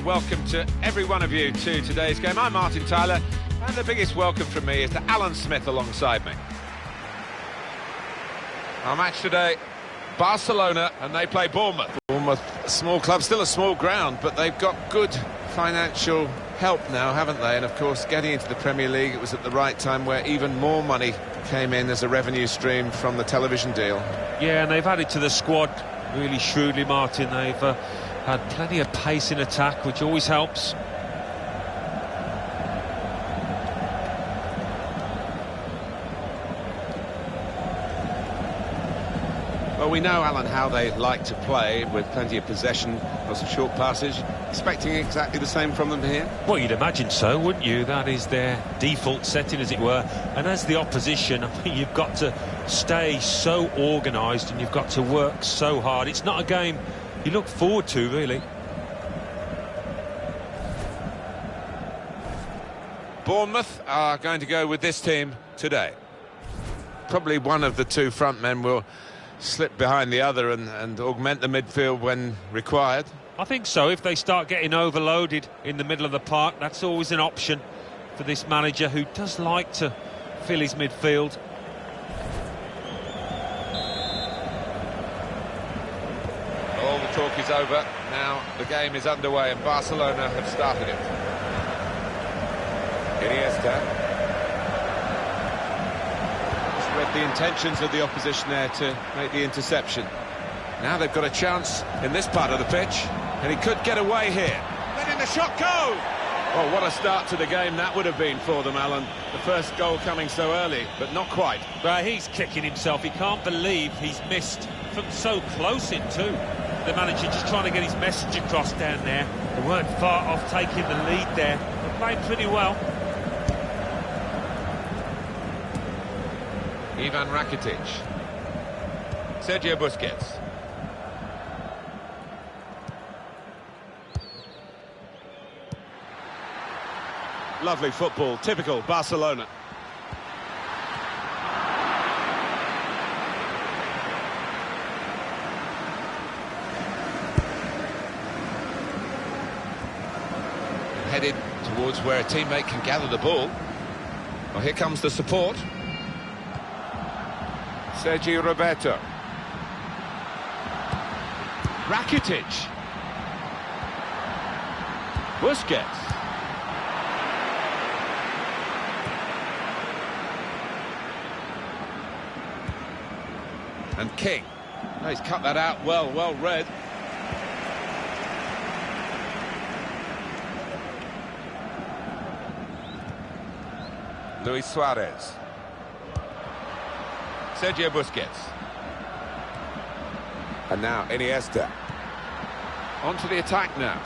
welcome to every one of you to today's game. I'm Martin Tyler, and the biggest welcome from me is to Alan Smith alongside me. Our match today, Barcelona, and they play Bournemouth. Bournemouth, a small club, still a small ground, but they've got good financial help now, haven't they? And of course, getting into the Premier League, it was at the right time where even more money came in as a revenue stream from the television deal. Yeah, and they've added to the squad really shrewdly, Martin. They've had plenty of pace in attack, which always helps. Well, we know, Alan, how they like to play, with plenty of possession, lots of short passes. Expecting exactly the same from them here? Well, you'd imagine so, wouldn't you? That is their default setting, as it were. And as the opposition, I mean, you've got to stay so organised and you've got to work so hard. It's not a game you look forward to, really. Bournemouth are going to go with this team today. Probably one of the two front men will slip behind the other and augment the midfield when required. I think so. If they start getting overloaded in the middle of the park, that's always an option for this manager, who does like to fill his midfield. All the talk is over. Now the game is underway and Barcelona have started it. Iniesta. Just read the intentions of the opposition there to make the interception. Now they've got a chance in this part of the pitch, and he could get away here. Letting the shot go! Oh, what a start to the game that would have been for them, Alan. The first goal coming so early, but not quite. But he's kicking himself. He can't believe he's missed from so close in too. The manager just trying to get his message across down there. They weren't far off taking the lead there. They're playing pretty well. Ivan Rakitic. Sergio Busquets. Lovely football, typical Barcelona. Headed towards where a teammate can gather the ball. Well, here comes the support. Sergio Roberto. Rakitic. Busquets. And King. Oh, he's cut that out well read. Luis Suarez. Sergio Busquets. And now Iniesta. Onto the attack now.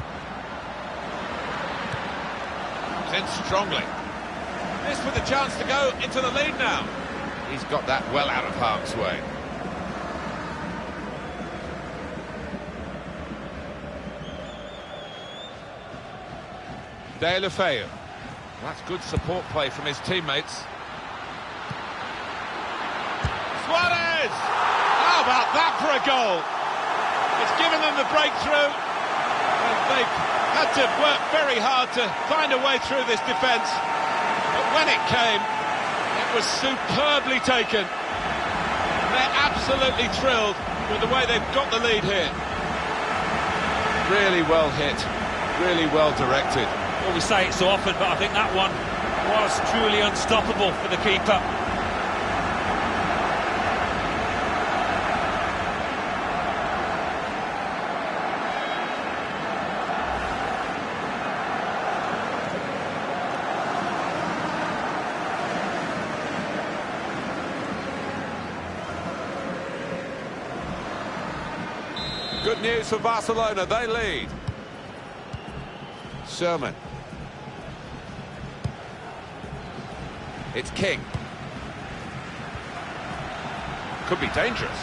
He's in strongly. This with a chance to go into the lead now. He's got that well out of harm's way. Deulofeu. That's good support play from his teammates. Suarez! How about that for a goal? It's given them the breakthrough, and they've had to work very hard to find a way through this defence. But when it came, it was superbly taken. And they're absolutely thrilled with the way they've got the lead here. Really well hit, really well directed. Well, we say it so often, but I think that one was truly unstoppable for the keeper. Good news for Barcelona, they lead. Sherman. It's King. Could be dangerous.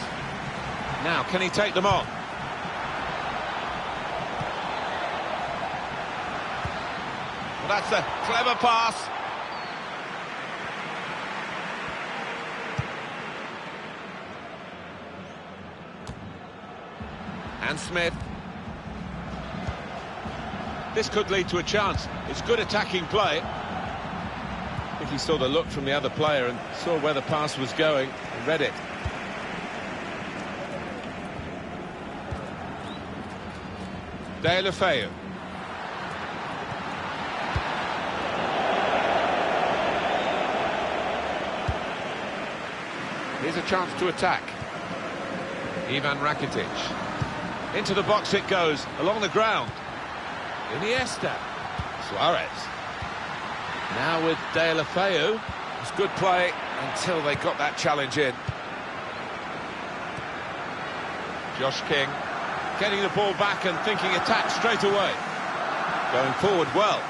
Now, can he take them on? Well, that's a clever pass. And Smith. this could lead to a chance. It's good attacking play. I think he saw the look from the other player and saw where the pass was going and read it. Deulofeu. Here's a chance to attack. Ivan Rakitic. Into the box it goes, along the ground. Iniesta. Suarez. Now with Deulofeu. It's good play until they got that challenge in. Josh King. Getting the ball back and thinking attack straight away. Going forward well.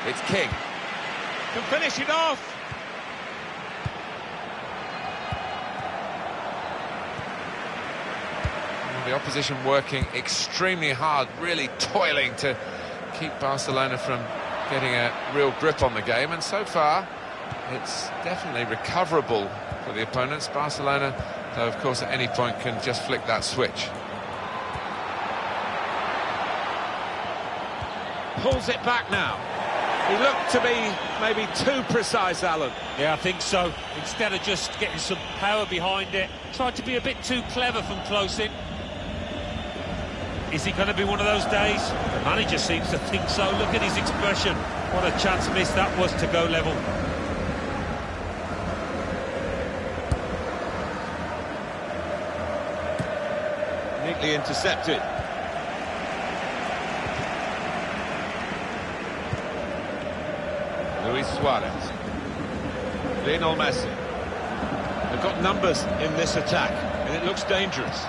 It's King. Can finish it off. The opposition working extremely hard, really toiling to keep Barcelona from getting a real grip on the game, and so far it's definitely recoverable for the opponents. Barcelona, though, of course, at any point can just flick that switch. Pulls it back now. He looked to be maybe too precise, Alan. Yeah, I think so. Instead of just getting some power behind it, tried to be a bit too clever from close in. Is it going to be one of those days? The manager seems to think so. Look at his expression. What a chance missed that was to go level. Neatly intercepted. Luis Suarez. Lionel Messi. They've got numbers in this attack, and it looks dangerous.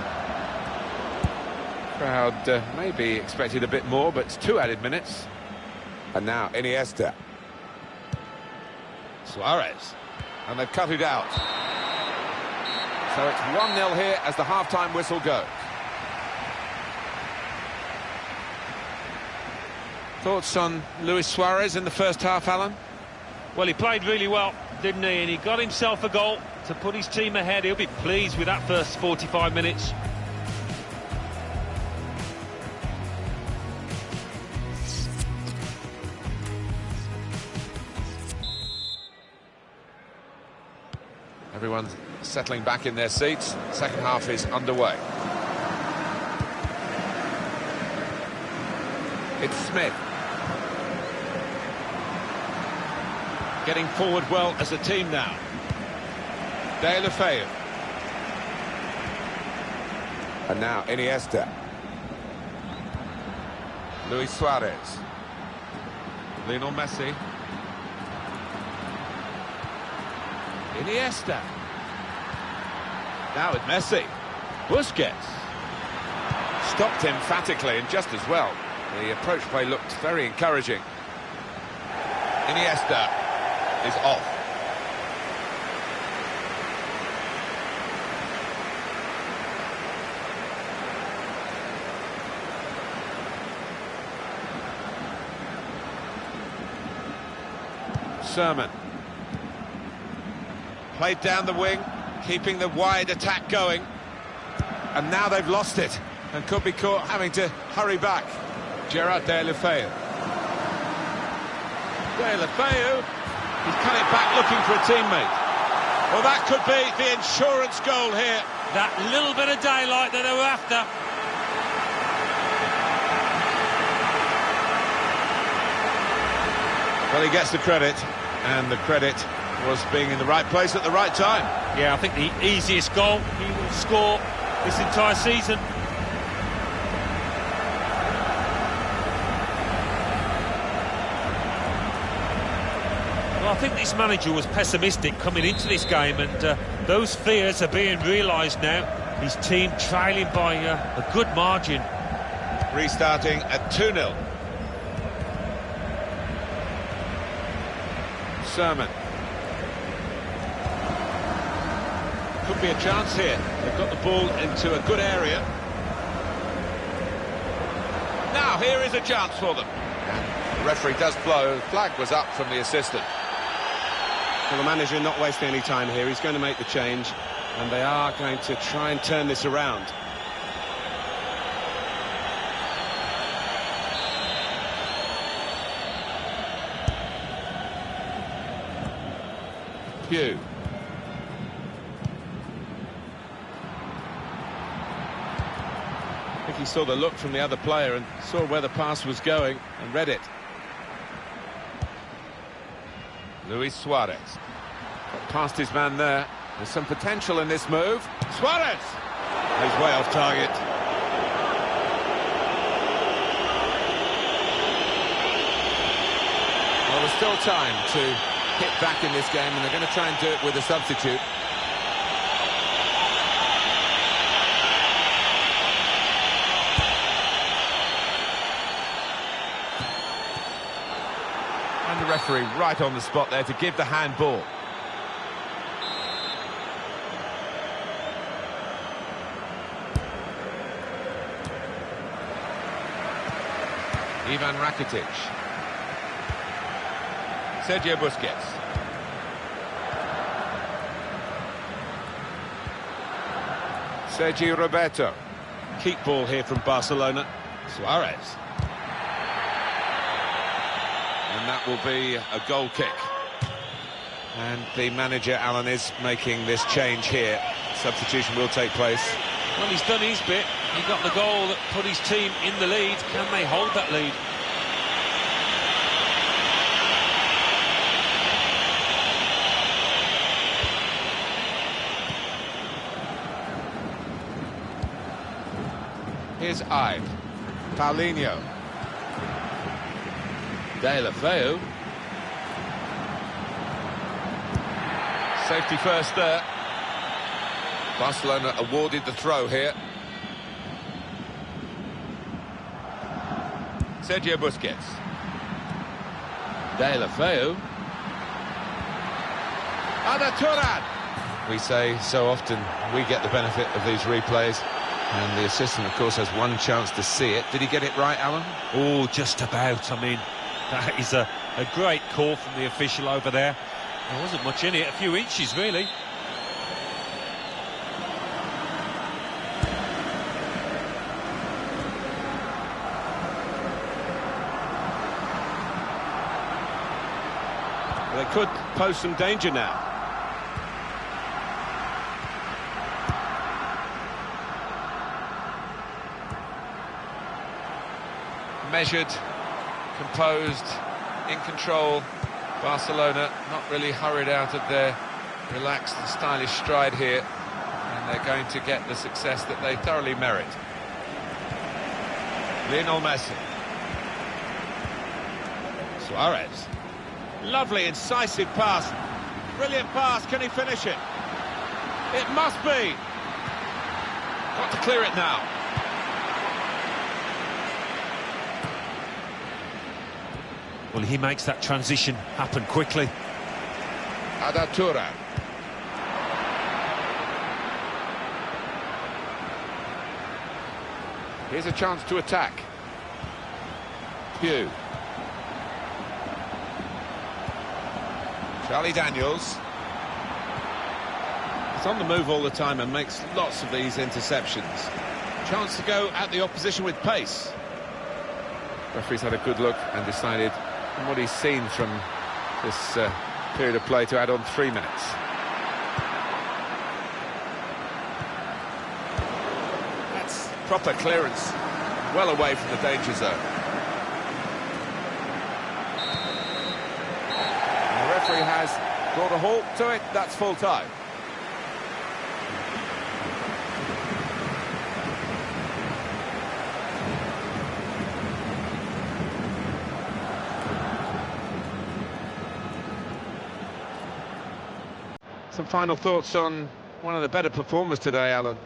Crowd maybe expected a bit more, but 2 added minutes. And now Iniesta. Suarez. And they've cut it out. So it's 1-0 here as the half-time whistle goes. Thoughts on Luis Suarez in the first half, Alan? Well, he played really well, didn't he? And he got himself a goal to put his team ahead. He'll be pleased with that first 45 minutes. Everyone's settling back in their seats. Second half is underway. It's Smith. Getting forward well as a team now. Deulofeu. And now Iniesta. Luis Suarez. Lionel Messi. Iniesta. Now with Messi. Busquets. Stopped emphatically and just as well. The approach play looked very encouraging. Iniesta is off. Sermon. Played down the wing, keeping the wide attack going. And now they've lost it and could be caught having to hurry back. Gerard Deulofeu. Deulofeu. He's cut it back looking for a teammate. Well, that could be the insurance goal here. That little bit of daylight that they were after. Well, he gets the credit, and the credit was being in the right place at the right time. Yeah, I think the easiest goal he will score this entire season. Well, I think this manager was pessimistic coming into this game, and those fears are being realised now. His team trailing by a good margin. Restarting at 2-0. Sermon. Could be a chance here. They've got the ball into a good area. Now here is a chance for them. And the referee does blow. The flag was up from the assistant. Well, the manager not wasting any time here. He's going to make the change, and they are going to try and turn this around. Pew. I think he saw the look from the other player and saw where the pass was going and read it. Luis Suarez. Got past his man there. There's some potential in this move. Suarez! He's way off target. Well, there's still time to hit back in this game, and they're going to try and do it with a substitute. And the referee right on the spot there to give the handball. Ivan Rakitic. Sergio Busquets. Sergio Roberto. Keep ball here from Barcelona. Suarez. And that will be a goal kick. And the manager, Alan, is making this change here. Substitution will take place. Well, he's done his bit. He got the goal that put his team in the lead. Can they hold that lead? Here's Ive. Paulinho. De La Feu. Safety first there. Barcelona awarded the throw here. Sergio Busquets. De La Feu. Ada Turan. We say so often we get the benefit of these replays, and the assistant, of course, has one chance to see it. Did he get it right, Alan? Oh, just about. I mean, that is a great call from the official over there. There wasn't much in it, a few inches, really. They could pose some danger now. Measured, composed, in control. Barcelona not really hurried out of their relaxed and stylish stride here, and they're going to get the success that they thoroughly merit. Lionel Messi. Suarez. Lovely, incisive pass. Brilliant pass. Can he finish it? It must be. Got to clear it now. Well, he makes that transition happen quickly. Ada Turan. Here's a chance to attack. Pew. Charlie Daniels. He's on the move all the time and makes lots of these interceptions. Chance to go at the opposition with pace. Referee's had a good look and decided, from what he's seen from this period of play, to add on 3 minutes. That's proper clearance, well away from the danger zone. And the referee has brought a halt to it. That's full time. Some final thoughts on one of the better performers today, Alan.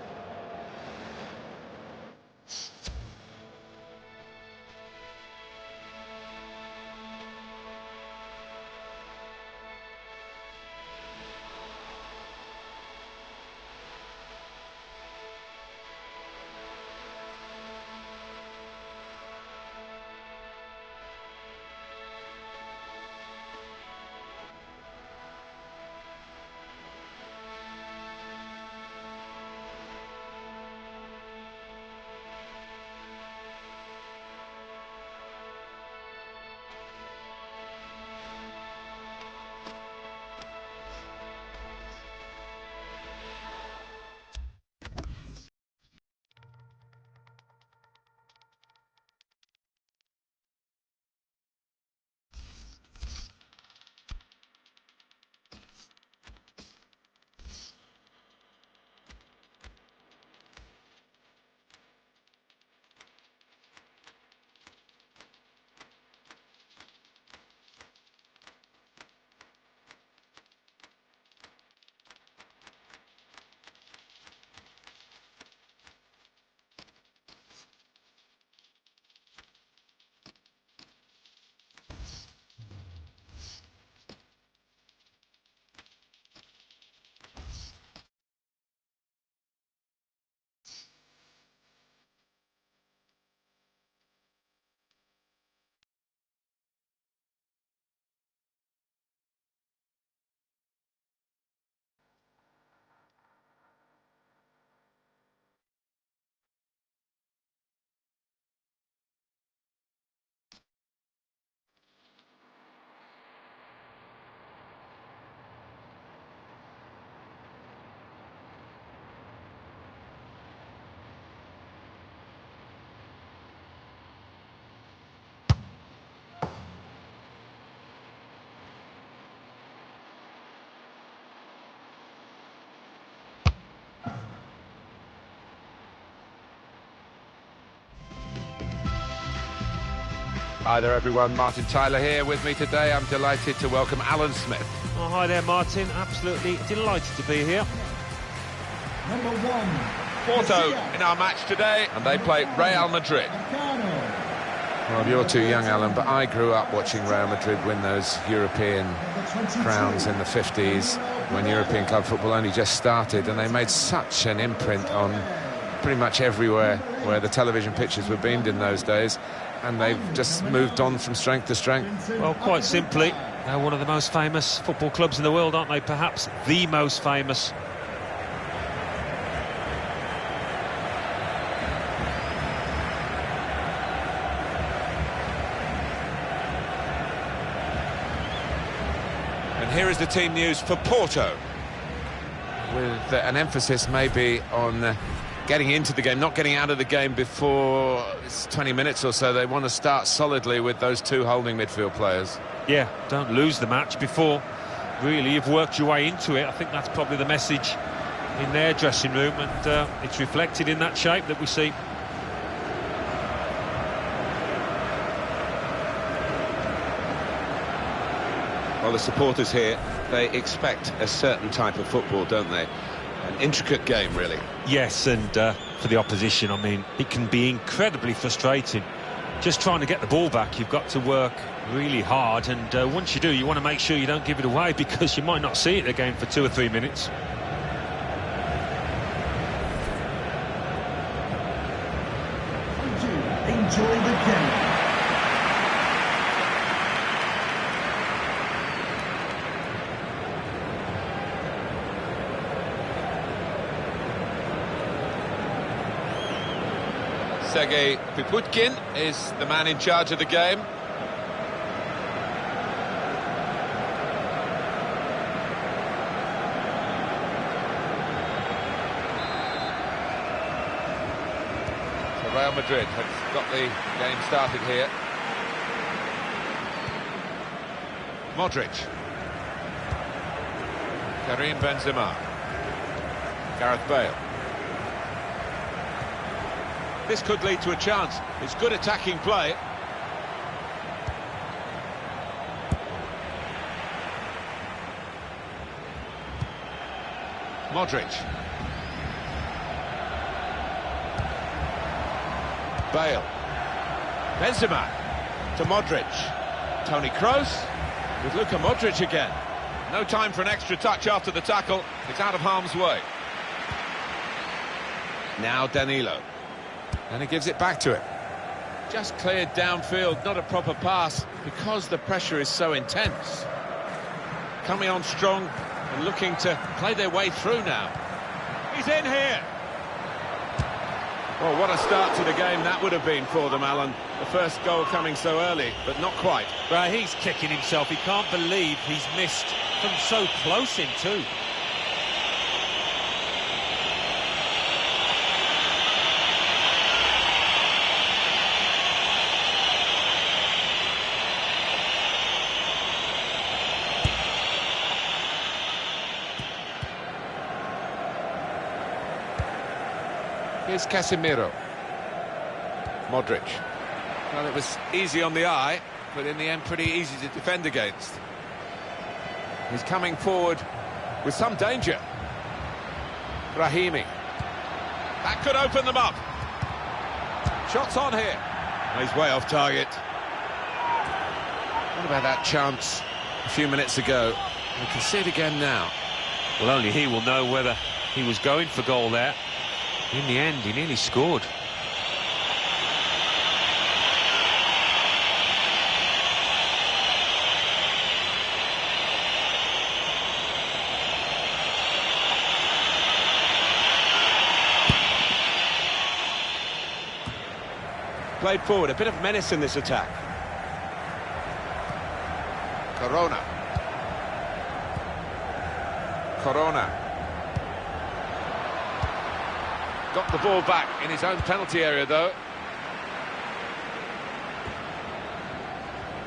Hi there everyone, Martin Tyler here with me today. I'm delighted to welcome Alan Smith. Oh, hi there, Martin. Absolutely delighted to be here. Number 1, Porto in our match today, And they play Real Madrid. Well, you're too young, Alan, but I grew up watching Real Madrid win those European crowns in the 50s when European club football only just started, and they made such an imprint on pretty much everywhere where the television pictures were beamed in those days, and they've just moved on from strength to strength. Well, quite simply, they're one of the most famous football clubs in the world, aren't they? Perhaps the most famous. And here is the team news for Porto, with an emphasis maybe on getting into the game, not getting out of the game before it's 20 minutes or so. They want to start solidly with those two holding midfield players. Yeah, don't lose the match before really you've worked your way into it. I think that's probably the message in their dressing room, and it's reflected in that shape that we see. Well, the supporters here, they expect a certain type of football, don't they? An intricate game, really. Yes, and for the opposition, I mean, it can be incredibly frustrating. Just trying to get the ball back, you've got to work really hard, and once you do, you want to make sure you don't give it away, because you might not see it again for 2 or 3 minutes. Enjoy the game. Sergei Piputkin is the man in charge of the game. So Real Madrid have got the game started here. Modric. Karim Benzema. Gareth Bale. This could lead to a chance. It's good attacking play. Modric. Bale. Benzema to Modric. Toni Kroos with Luka Modric again. No time for an extra touch after the tackle. It's out of harm's way. Now Danilo. And he gives it back to him. Just cleared downfield, not a proper pass, because the pressure is so intense. Coming on strong and looking to play their way through now. He's in here. Well, what a start to the game that would have been for them, Alan. The first goal coming so early, but not quite. Well, he's kicking himself. He can't believe he's missed from so close in too. Here's Casemiro. Modric. Well, it was easy on the eye, but in the end pretty easy to defend against. He's coming forward with some danger. Brahimi. That could open them up. Shots on here. He's way off target. What about that chance a few minutes ago? We can see it again now. Well, only he will know whether he was going for goal there. In the end, he nearly scored. Played forward, a bit of menace in this attack. Corona. Got the ball back in his own penalty area, though.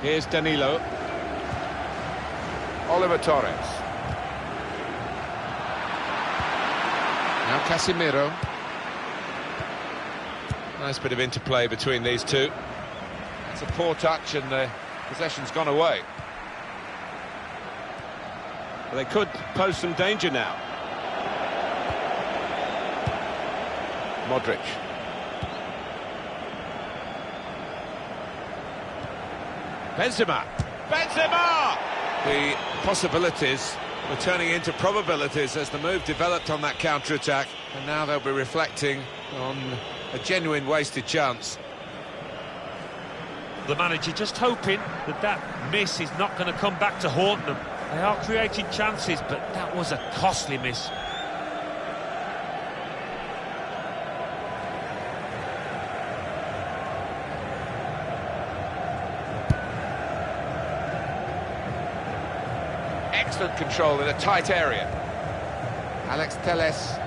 Here's Danilo. Oliver Torres. Now Casemiro. Nice bit of interplay between these two. It's It's a poor touch and the possession's gone away. Well, they could pose some danger now. Modric. Benzema! Benzema! The possibilities were turning into probabilities as the move developed on that counter-attack, and now they'll be reflecting on a genuine wasted chance. The manager just hoping that that miss is not going to come back to haunt them. They are creating chances, but that was a costly miss. Excellent control in a tight area. Alex Telles.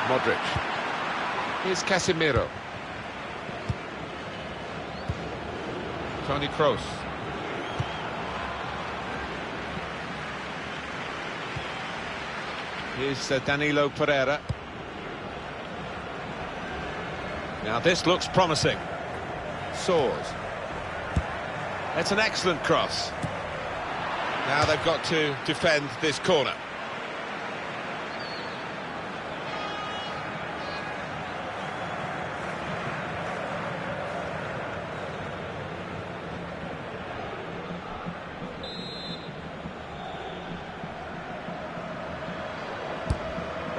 Modric. Here's Casemiro. Toni Kroos. Here's Danilo Pereira. Now this looks promising. Soars. It's an excellent cross. Now they've got to defend this corner.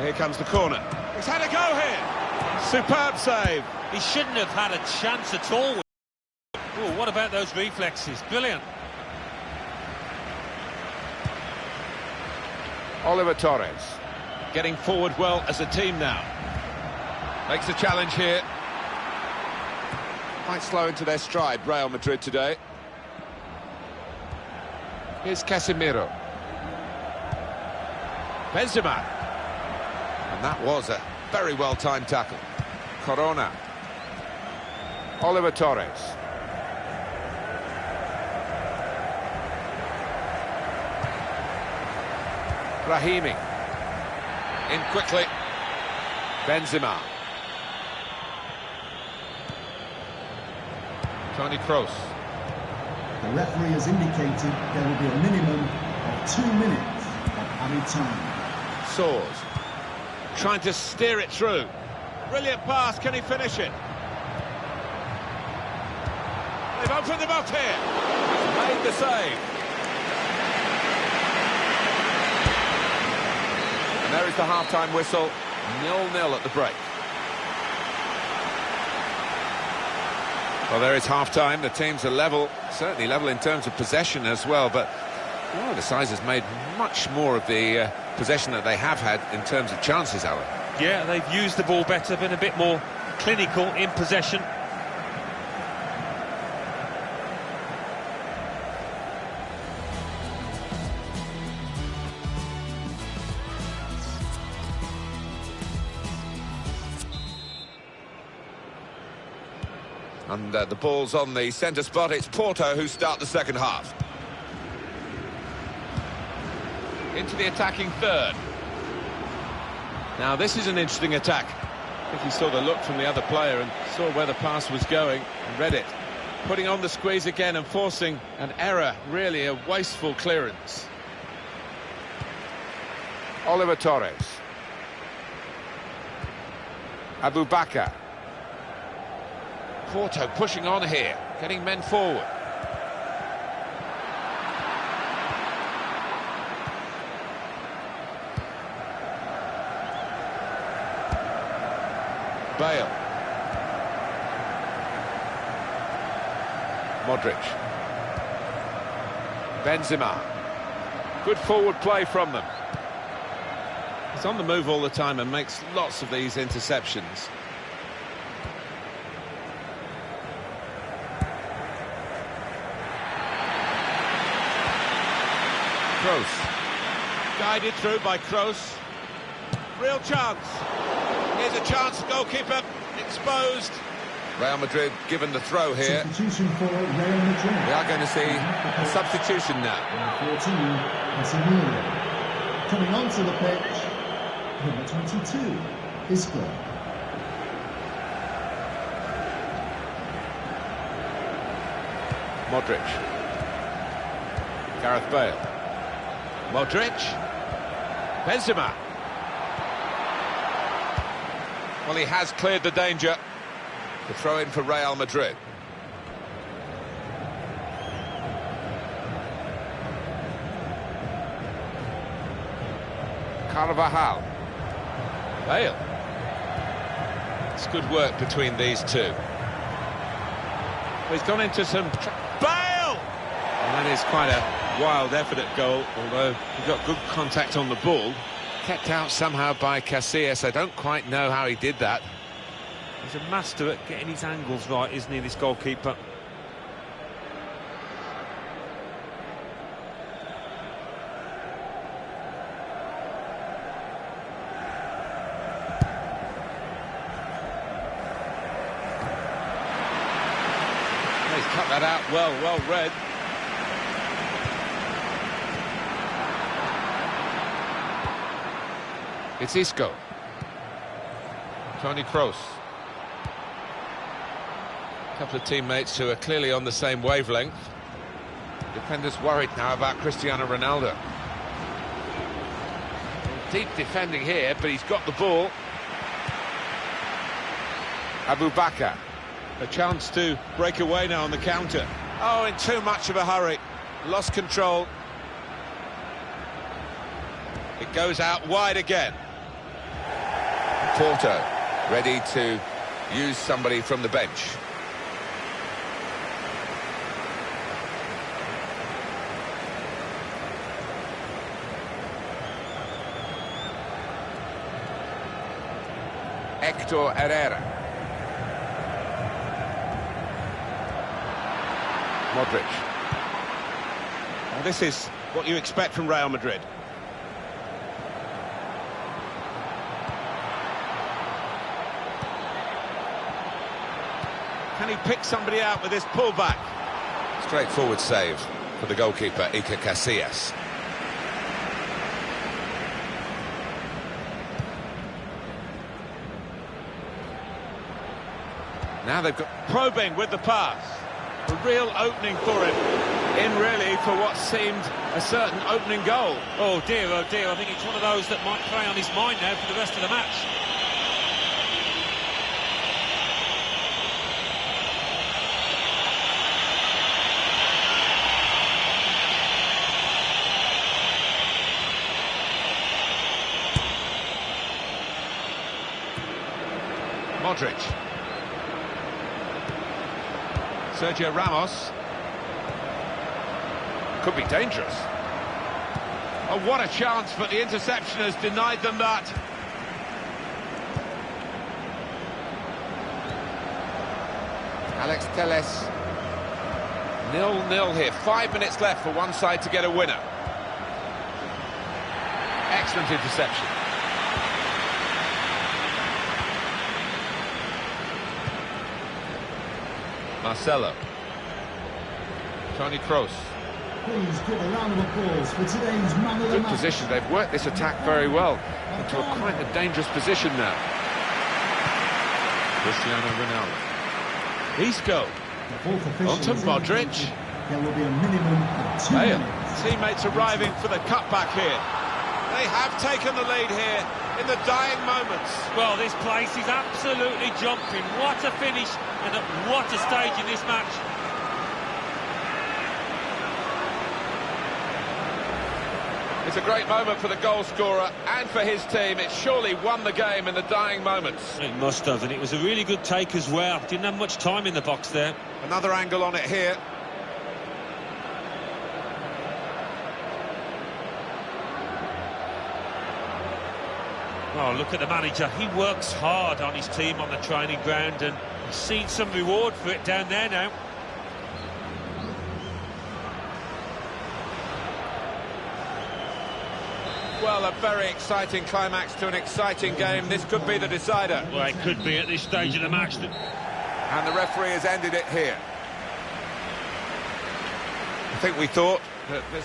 Here comes the corner. He's had a go here. Superb save. He shouldn't have had a chance at all. Oh, what about those reflexes? Brilliant. Oliver Torres. Getting forward well as a team now. Makes a challenge here. Quite slow into their stride, Real Madrid today. Here's Casemiro. Benzema. And that was a very well-timed tackle. Corona. Oliver Torres. Brahimi. In quickly. Benzema. Toni Kroos. The referee has indicated there will be a minimum of 2 minutes of added time. Soars. Trying to steer it through. Brilliant pass, can he finish it? They've opened them up here. He's made the save. And there is the half-time whistle. 0-0 at the break. Well, there is half-time. The teams are level, certainly level in terms of possession as well, but one of the sides has made much more of the possession that they have had in terms of chances, Alan. Yeah, they've used the ball better, been a bit more clinical in possession. And the ball's on the centre spot. It's Porto who start the second half. Into the attacking third. Now this is an interesting attack. I think he saw the look from the other player and saw where the pass was going and read it. Putting on the squeeze again and forcing an error, really a wasteful clearance. Oliver Torres. Abu Bakar. Porto pushing on here, getting men forward. Bale. Modric. Benzema. Good forward play from them. He's on the move all the time and makes lots of these interceptions. Kroos. Guided through by Kroos. Real chance. Here's a chance, goalkeeper exposed. Real Madrid given the throw here. Substitution for Real Madrid. We are going to see a substitution now. Number 14, Casemiro. Coming onto the pitch, number 22, Isco. Modric. Gareth Bale. Modric. Benzema. Well, he has cleared the danger. The throw in for Real Madrid. Carvajal. Bale. It's good work between these two. He's gone into some... Bale! And that is quite a wild effort at goal, although he got good contact on the ball. Kept out somehow by Casillas. I don't quite know how he did that. He's a master at getting his angles right, isn't he, this goalkeeper? He's cut that out well read. It's Isco. Toni Kroos. A couple of teammates who are clearly on the same wavelength. Defenders worried now about Cristiano Ronaldo. Deep defending here, but he's got the ball. Abu Bakar. A chance to break away now on the counter. Oh, in too much of a hurry. Lost control. It goes out wide again. Porto, ready to use somebody from the bench. Hector Herrera. Modric. Well, this is what you expect from Real Madrid. Can he pick somebody out with this pullback? Straightforward save for the goalkeeper, Iker Casillas. Now they've got... Probing with the pass. A real opening for him. In really for what seemed a certain opening goal. Oh dear, I think it's one of those that might play on his mind now for the rest of the match. Modric. Sergio Ramos. Could be dangerous. Oh, what a chance, but the interception has denied them that. Alex Telles. 0-0 here. 5 minutes left for one side to get a winner. Excellent interception. Marcelo. Toni Kroos. Please give a round of applause for today's man of the Good match. position. They've worked this attack very well into quite a dangerous position now. Cristiano Ronaldo. Isco. Onto Modric. There will be a minimum of 2 Bale. minutes. Teammates arriving for the cutback here. They have taken the lead here in the dying moments. Well, this place is absolutely jumping. What a finish and at what a stage in this match. It's a great moment for the goal scorer and for his team. It surely won the game in the dying moments. It must have, and it was a really good take as well. Didn't have much time in the box there. Another angle on it here. Oh, look at the manager. He works hard on his team on the training ground, and he's seen some reward for it down there now. Well, a very exciting climax to an exciting game. This could be the decider. Well, it could be at this stage of the match. And the referee has ended it here. I think we thought that this...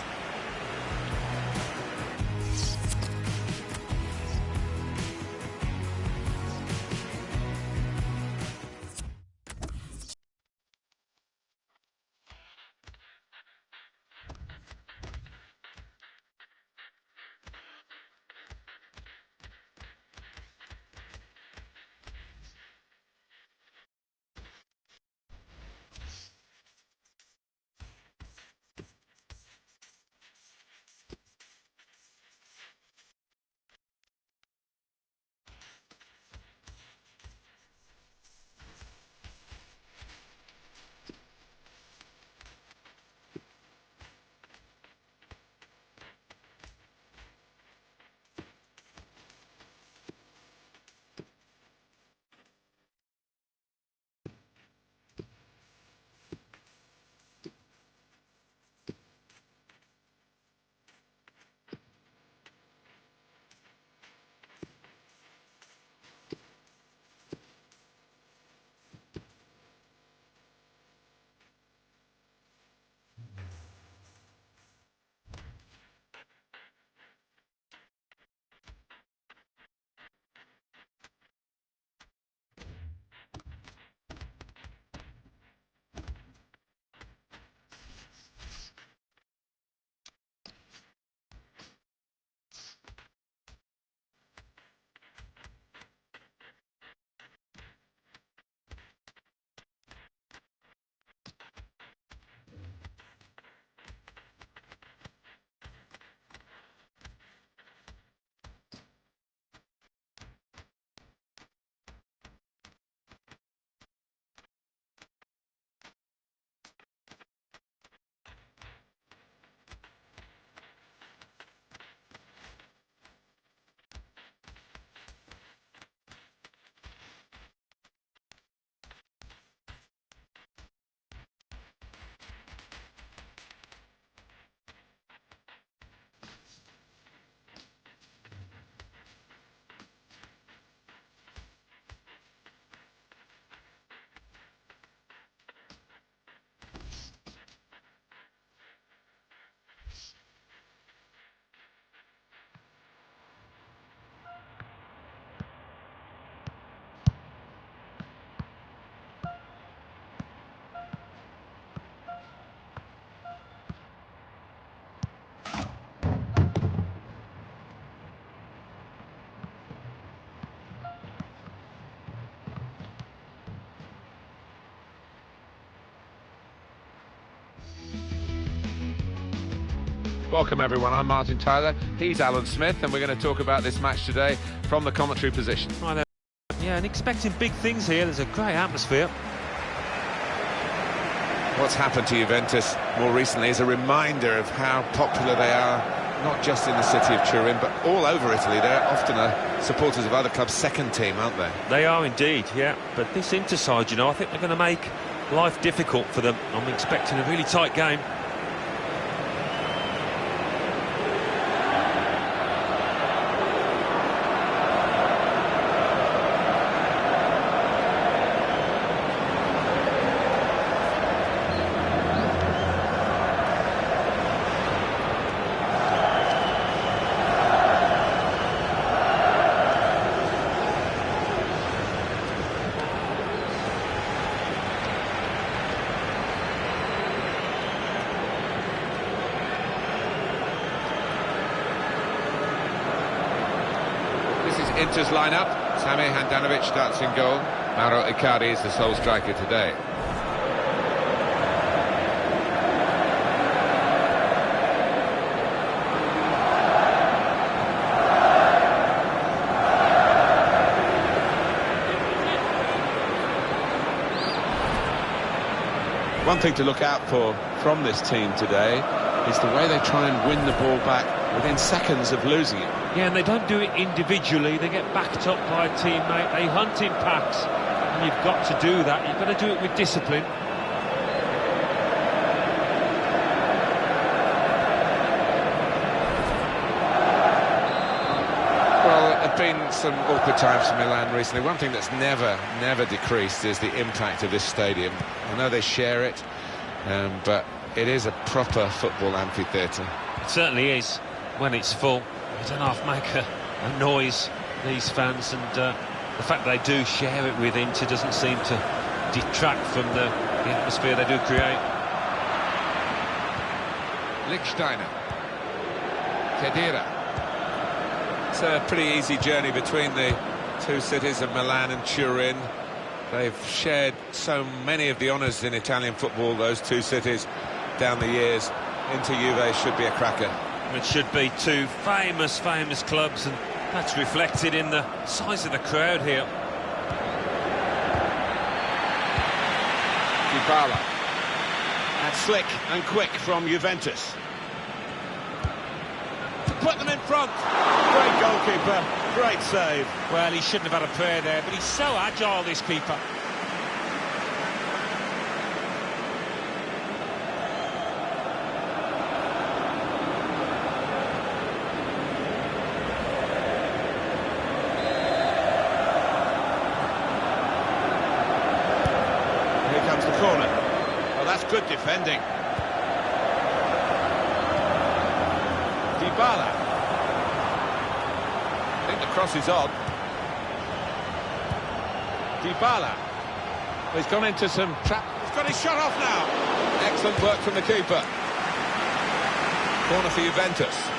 Welcome everyone, I'm Martin Tyler, he's Alan Smith, and we're going to talk about this match today from the commentary position. Right there. Yeah, and expecting big things here. There's a great atmosphere. What's happened to Juventus more recently is a reminder of how popular they are, not just in the city of Turin, but all over Italy. They're often supporters of other clubs' second team, aren't they? They are indeed, yeah. But this Inter side, you know, I think they're going to make life difficult for them. I'm expecting a really tight game. Inter's lineup. Sami Handanovic starts in goal. Mauro Icardi is the sole striker today. One thing to look out for from this team today is the way they try and win the ball back within seconds of losing it. Yeah, and they don't do it individually. They get backed up by a teammate. They hunt in packs, and you've got to do that. You've got to do it with discipline. Well, there have been some awkward times for Milan recently. One thing that's never decreased is the impact of this stadium. I know they share it, but it is a proper football amphitheatre. It certainly is when it's full. They don't half make a noise, these fans, and the fact they do share it with Inter doesn't seem to detract from the atmosphere they do create. Lichtsteiner. Khedira. It's a pretty easy journey between the two cities of Milan and Turin. They've shared so many of the honours in Italian football, those two cities, down the years. Inter Juve should be a cracker. It should be two famous clubs, and that's reflected in the size of the crowd here. Dybala. And slick and quick from Juventus. To put them in front. Great goalkeeper, great save. Well, he shouldn't have had a prayer there, but he's so agile, this keeper. Comes the corner. Well, that's good defending. Dybala. I think the cross is on. Dybala. Well, he's gone into some trap. He's got his shot off now. Excellent work from the keeper. Corner for Juventus.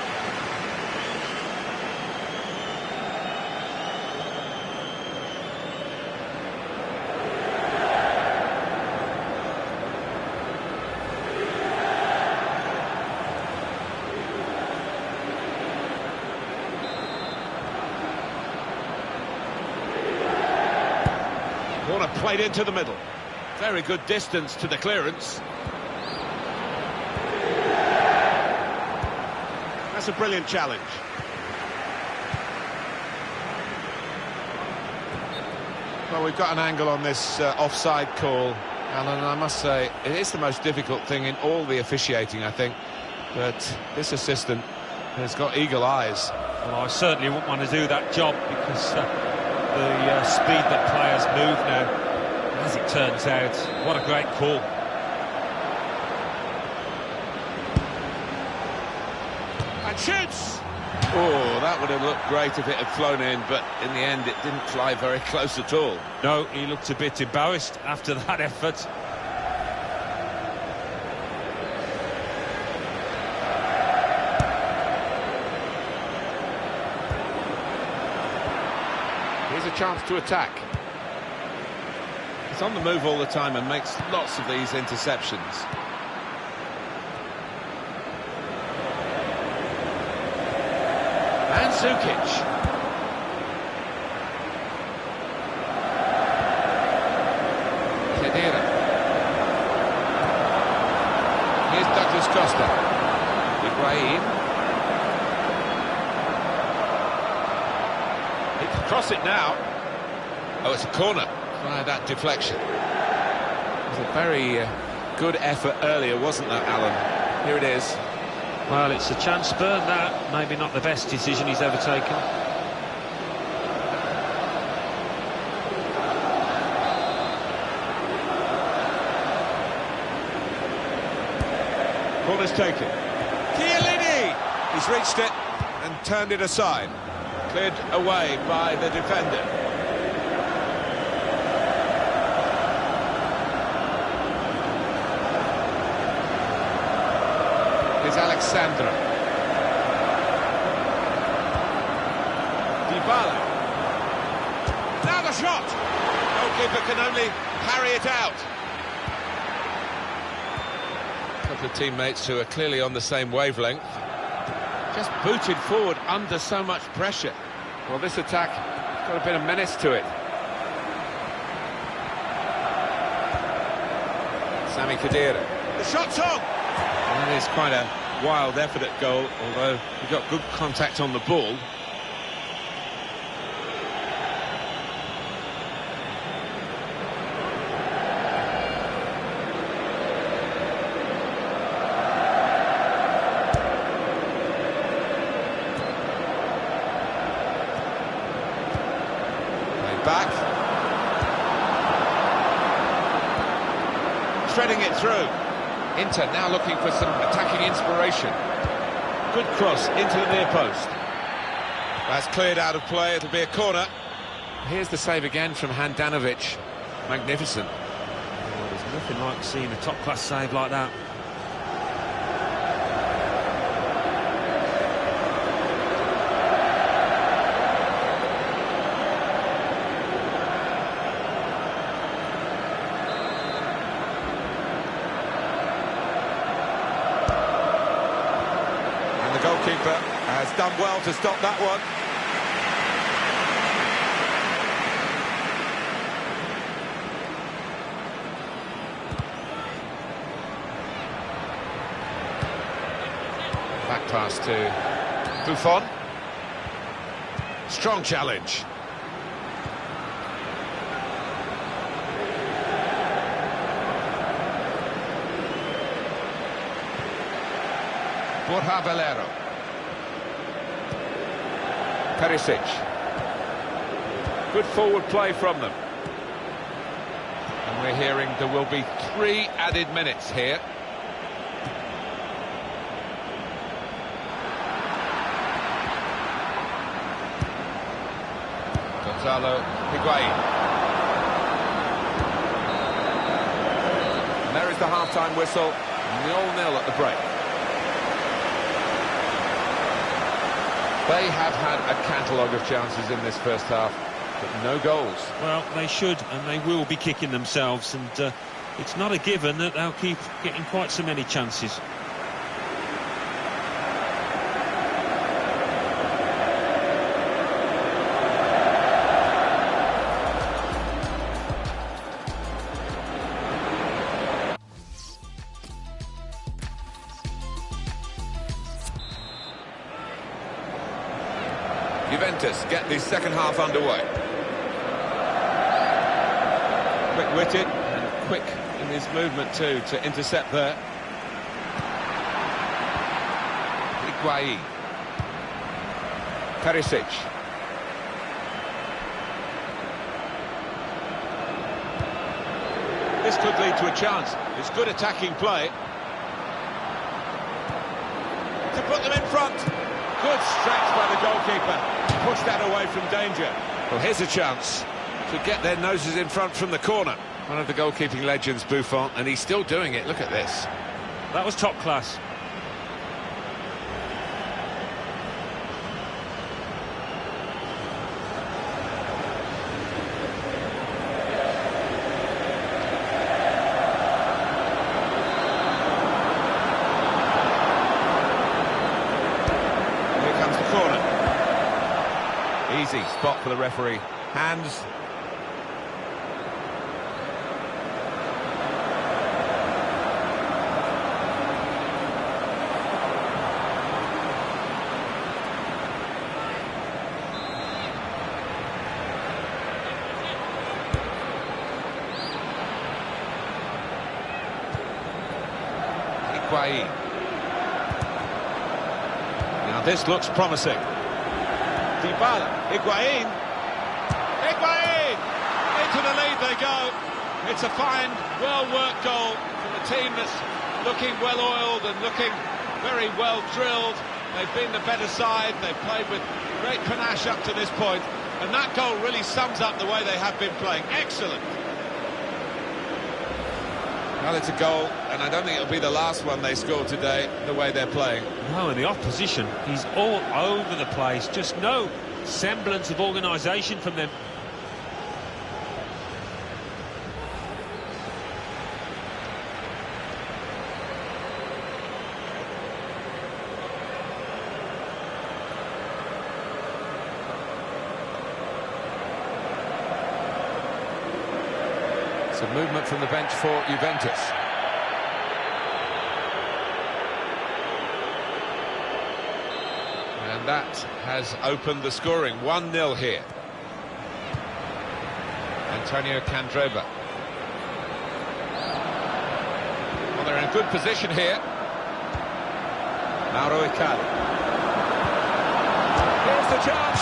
Corner played into the middle. Very good distance to the clearance. That's a brilliant challenge. Well, we've got an angle on this offside call, Alan, and I must say it is the most difficult thing in all the officiating, I think. But this assistant has got eagle eyes. Well, I certainly wouldn't want to do that job, because the speed that players move now, as it turns out, what a great call. And shoots! Oh, that would have looked great if it had flown in, but in the end it didn't fly very close at all. No, he looked a bit embarrassed after that effort. Here's a chance to attack. He's on the move all the time and makes lots of these interceptions. And Sukic. Kedira. Here's Douglas Costa. Ibrahim. He can cross it now. Oh, it's a corner via that deflection. It was a very good effort earlier, wasn't that, Alan? Here it is. Well, it's a chance spurned, that. Maybe not the best decision he's ever taken. Corner's taken. Chiellini! He's reached it and turned it aside. Cleared away by the defender. Here's Alexandra. Dybala. Now the shot! Goalkeeper can only parry it out. A couple of teammates who are clearly on the same wavelength. Just booted forward under so much pressure. Well, this attack got a bit of menace to it. Sami Khedira. The shot's on! And that is quite a wild effort at goal, although he got good contact on the ball. Back. Threading it through. Inter now looking for some attacking inspiration. Good cross into the near post. That's cleared out of play, it'll be a corner. Here's the save again from Handanovic. Magnificent. Well, there's nothing like seeing a top-class save like that. The goalkeeper has done well to stop that one. Back pass to Buffon. Strong challenge. Borja Valero. Perisic. Good forward play from them. And we're hearing there will be 3 added minutes here. Gonzalo Higuain. And there is the half-time whistle. 0-0 at the break. They have had a catalogue of chances in this first half, but no goals. Well, they should, and they will be kicking themselves, and it's not a given that they'll keep getting quite so many chances. Juventus get the second half underway. Quick-witted and quick in his movement too to intercept there. Higuain. Perisic. This could lead to a chance. It's good attacking play. To put them in front. Good stretch by the goalkeeper. Push that away from danger. Well, here's a chance to get their noses in front from the corner. One of the goalkeeping legends, Buffon, and he's still doing it. Look at this. That was top class. Here comes the corner. Easy spot for the referee. Hands. Now this looks promising. Dybala, Higuain, into the lead they go. It's a fine, well-worked goal from a team that's looking well-oiled and looking very well-drilled. They've been the better side, they've played with great panache up to this point, and that goal really sums up the way they have been playing. Excellent. Well, it's a goal, and I don't think it'll be the last one they score today, the way they're playing. No, and the opposition, he's all over the place. Just no semblance of organisation from them. Some movement from the bench for Juventus. And that has opened the scoring. 1-0 here. Antonio Candreva. Well, they're in a good position here. Mauro Icardi. Here's the chance.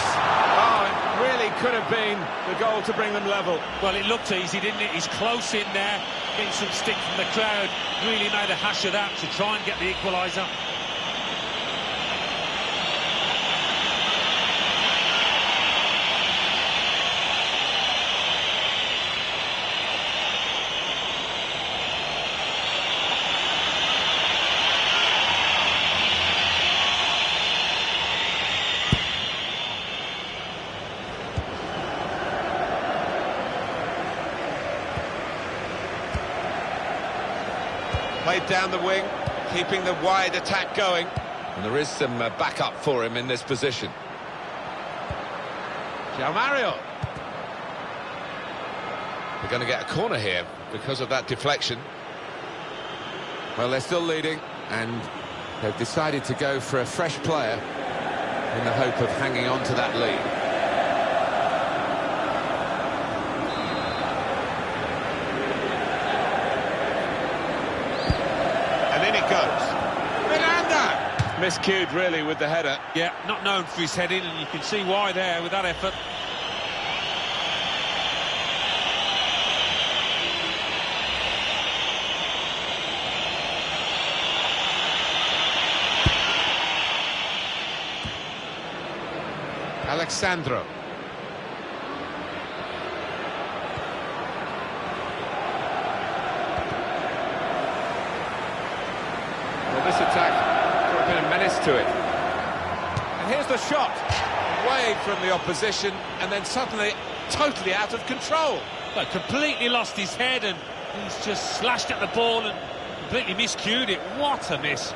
Oh, it really could have been the goal to bring them level. Well, it looked easy, didn't it? He's close in there, getting some stick from the crowd. Really made a hash of that to try and get the equaliser. Played down the wing, keeping the wide attack going. And there is some backup for him in this position. João Mario. They're going to get a corner here because of that deflection. Well, they're still leading, and they've decided to go for a fresh player in the hope of hanging on to that lead. Miscued, really, with the header. Yeah, not known for his heading, and you can see why there with that effort. Alexandro. Well, this attack been a menace to it. And here's the shot. Away from the opposition, and then suddenly totally out of control. But completely lost his head, and he's just slashed at the ball and completely miscued it. What a miss.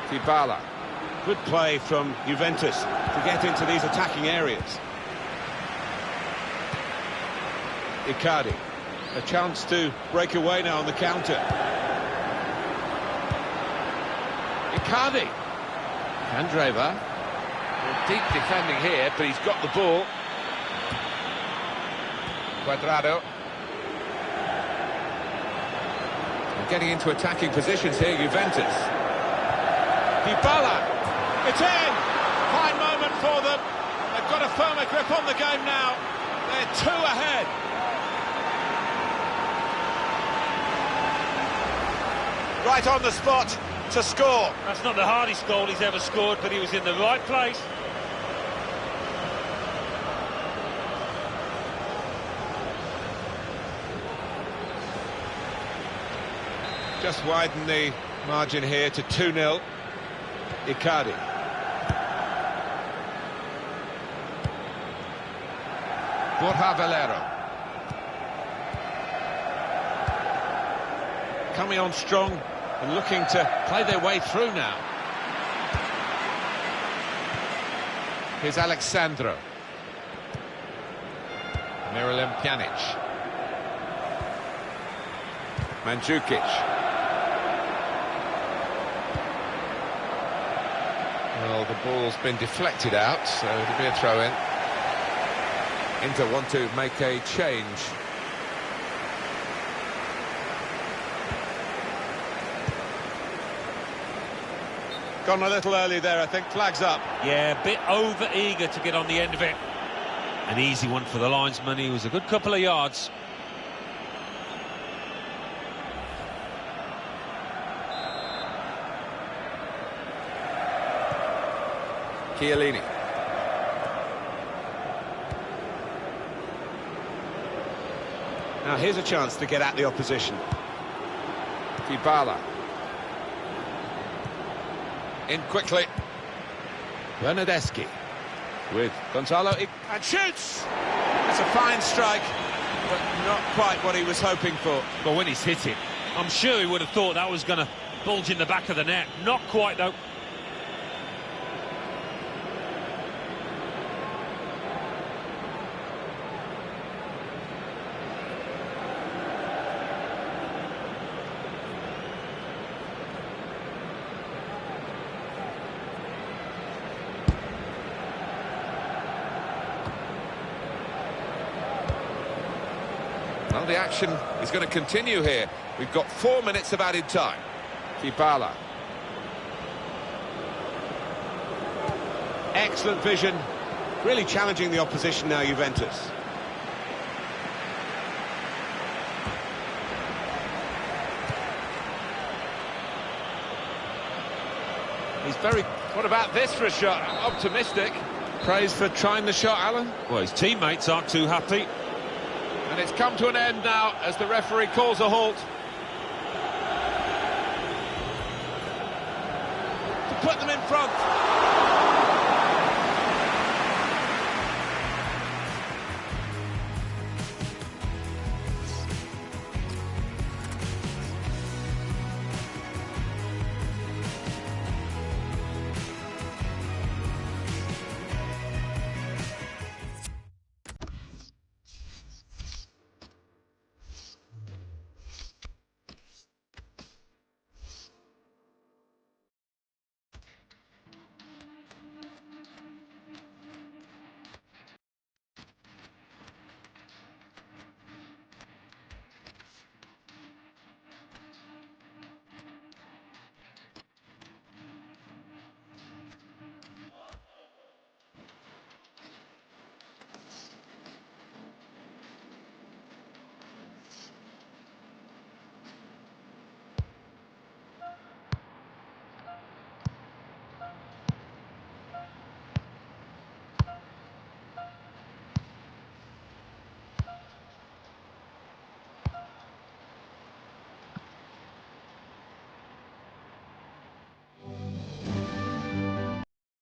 Dybala. Good play from Juventus to get into these attacking areas. Icardi. A chance to break away now on the counter. Icardi. Candreva. Deep defending here, but he's got the ball. Cuadrado. Getting into attacking positions here, Juventus. Dybala, it's in! Fine moment for them. They've got a firmer grip on the game now. They're 2 ahead. Right on the spot to score. That's not the hardest goal he's ever scored, but he was in the right place. Just widen the margin here to 2-0. Icardi. Borja Valero. Coming on strong and looking to play their way through now. Here's Alexandro. Miralem Pjanic. Mandzukic. Well, the ball's been deflected out, so it'll be a throw-in. Inter want to make a change. Gone a little early there, I think. Flags up. Yeah, a bit over-eager to get on the end of it. An easy one for the linesman. He was a good couple of yards. Chiellini. Now here's a chance to get at the opposition. Dybala. In quickly. Bernardeschi with Gonzalo and shoots! It's a fine strike, but not quite what he was hoping for. But when he's hit it, I'm sure he would have thought that was going to bulge in the back of the net. Not quite, though. Well, the action is going to continue here. We've got 4 minutes of added time. Dybala. Excellent vision, really challenging the opposition now, Juventus. He's very... What about this for a shot? Optimistic. Praise for trying the shot, Alan. Well, his teammates aren't too happy. And it's come to an end now as the referee calls a halt. To put them in front.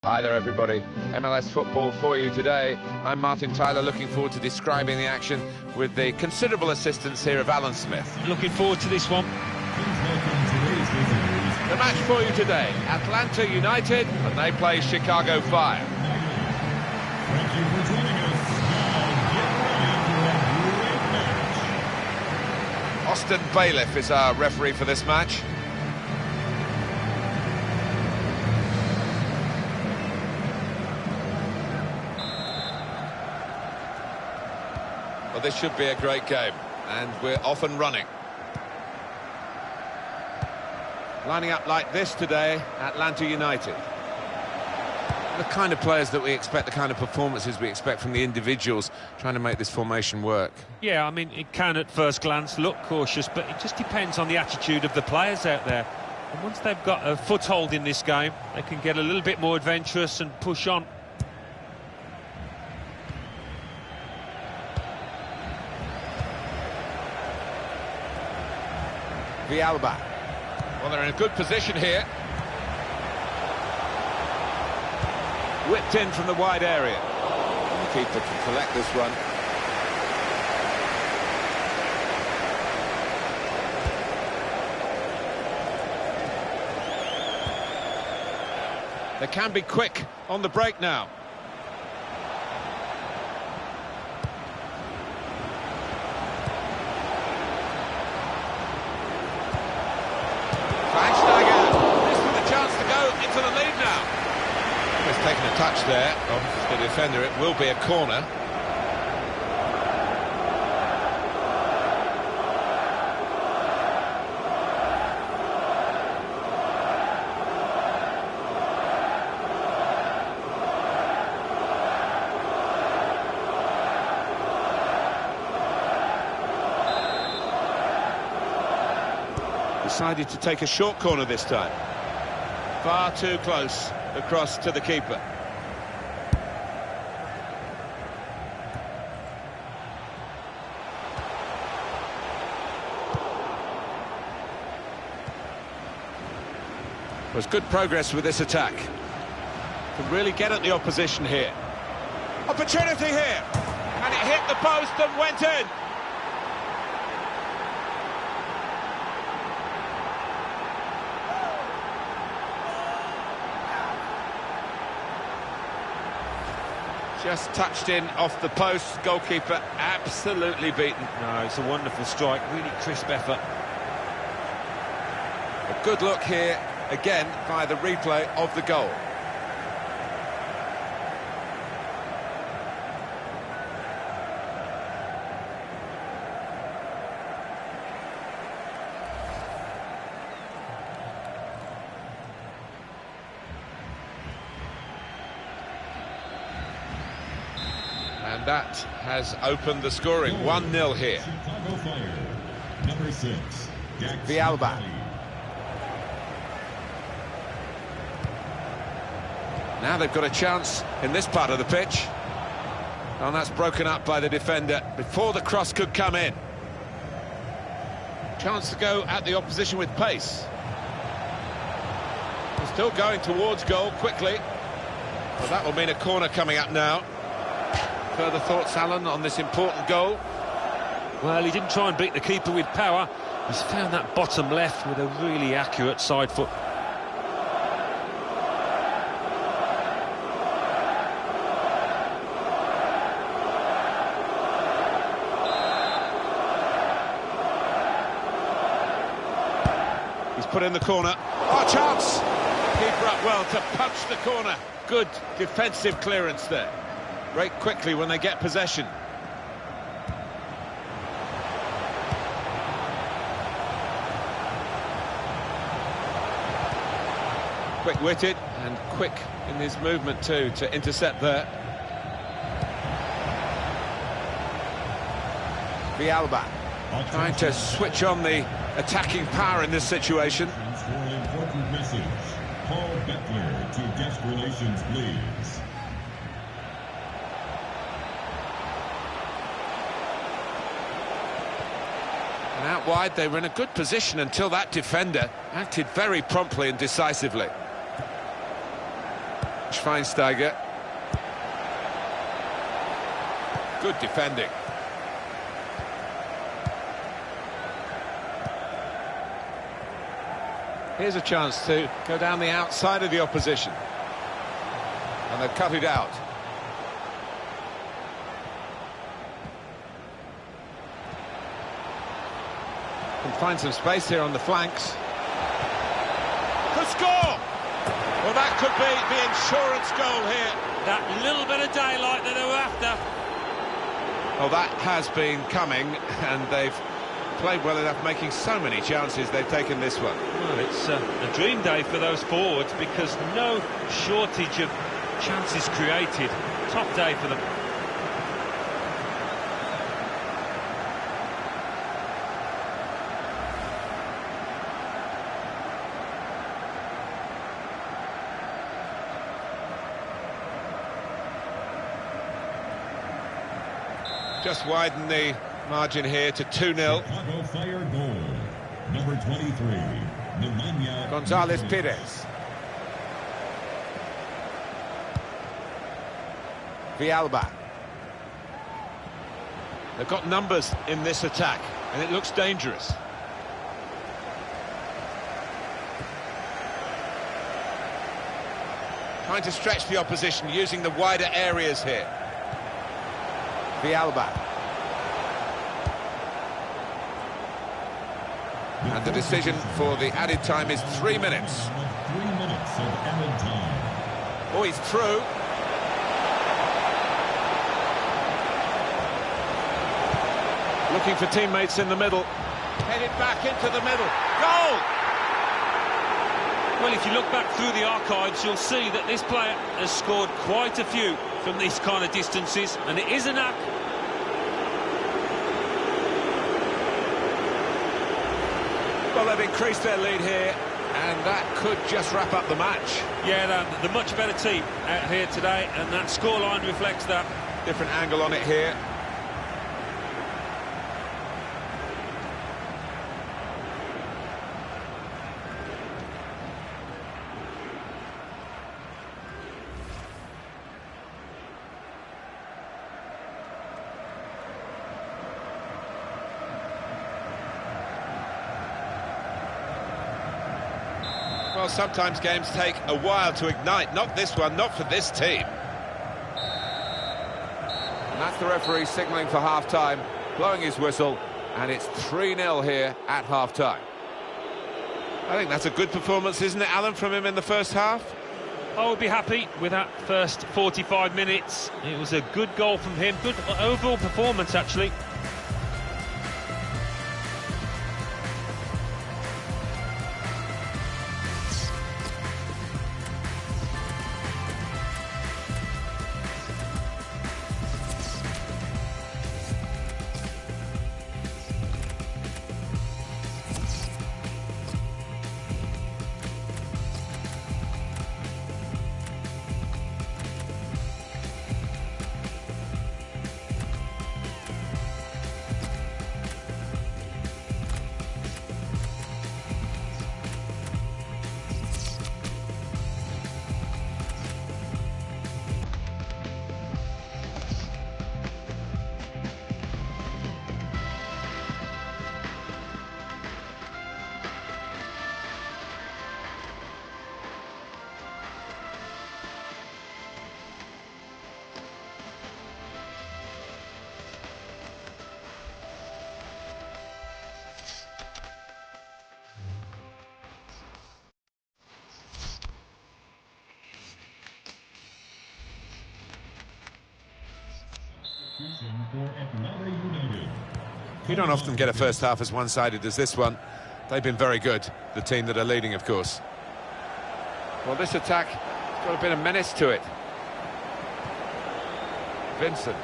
Hi there, everybody. MLS football for you today. I'm Martin Tyler, looking forward to describing the action with the considerable assistance here of Alan Smith. Looking forward to this one. The match for you today, Atlanta United, and they play Chicago Fire. Thank you for joining us. Now get ready for a great match. Austin Bailiff is our referee for this match. Well, this should be a great game, and we're off and running. Lining up like this today, Atlanta United. The kind of players that we expect, the kind of performances we expect from the individuals trying to make this formation work. Yeah, I mean, it can at first glance look cautious, but it just depends on the attitude of the players out there. And once they've got a foothold in this game, they can get a little bit more adventurous and push on. Villalba. Well, they're in a good position here. whipped in from the wide area. The keeper can collect this one. They can be quick on the break now. This with a chance to go into the lead now. He's taken a touch there of the defender. It will be a corner. Decided to take a short corner this time. Far too close across to the keeper. Was good progress with this attack. Can really get at the opposition here. Opportunity here, and it hit the post and went in. Just touched in off the post. Goalkeeper absolutely beaten. No, it's a wonderful strike, really crisp effort. A good look here, again, by the replay of the goal. And that has opened the scoring. 1-0 here. Chicago Fire. Number 6, Villalba. Now they've got a chance in this part of the pitch. And that's broken up by the defender before the cross could come in. Chance to go at the opposition with pace. They're still going towards goal quickly. Well, that will mean a corner coming up now. Further thoughts, Alan, on this important goal? Well, he didn't try and beat the keeper with power. He's found that bottom left with a really accurate side foot. He's put in the corner. Oh, chance! Keeper up well to punch the corner. Good defensive clearance there. Break quickly when they get possession. Quick-witted and quick in his movement too to intercept there. Villalba trying to switch on the attacking power in this situation. For an important message, Paul Bettler to guest relations, please. And out wide, they were in a good position until that defender acted very promptly and decisively. Schweinsteiger. Good defending. Here's a chance to go down the outside of the opposition. And they've cut it out. Can find some space here on the flanks. Could score! Well, that could be the insurance goal here. That little bit of daylight that they were after. Well, that has been coming, and they've played well enough, making so many chances. They've taken this one. Well, it's a dream day for those forwards because no shortage of chances created. Top day for them. Just widen the margin here to 2-0. Chicago Fire goal. Number 23, Nemanja González Pires. Villalba. They've got numbers in this attack, and it looks dangerous. Trying to stretch the opposition, using the wider areas here. Villalba. And the decision for the added time is 3 minutes. 3 minutes of added time. Oh, he's through. Looking for teammates in the middle. Headed back into the middle. Goal! Well, if you look back through the archives, you'll see that this player has scored quite a few from these kind of distances, and it is a knack. Well, they've increased their lead here, and that could just wrap up the match. Yeah, they're the much better team out here today, and that scoreline reflects that. Different angle on it here. Well, sometimes games take a while to ignite. Not this one, not for this team. And that's the referee signalling for half-time, blowing his whistle, and it's 3-0 here at half-time. I think that's a good performance, isn't it, Alan, from him in the first half? I would be happy with that first 45 minutes. It was a good goal from him, good overall performance, actually. You don't often get a first half as one-sided as this one. They've been very good, the team that are leading, of course. Well, this attack has got a bit of menace to it. Vincent.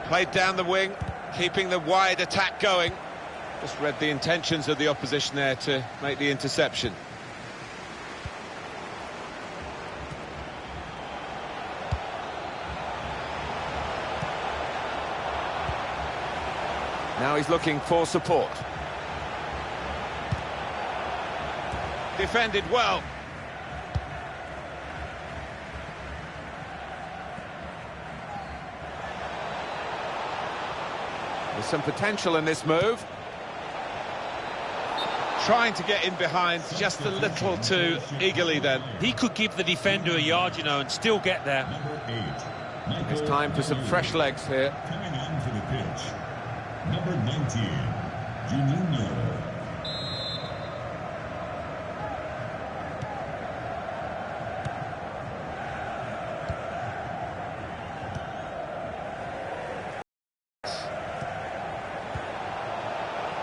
Played down the wing, keeping the wide attack going. Just read the intentions of the opposition there to make the interception. Now he's looking for support. Defended well. There's some potential in this move. Trying to get in behind just a little too eagerly then. He could give the defender a yard, you know, and still get there. Number 8. It's time for some fresh legs here. Coming onto the pitch. Number 19, Juninho.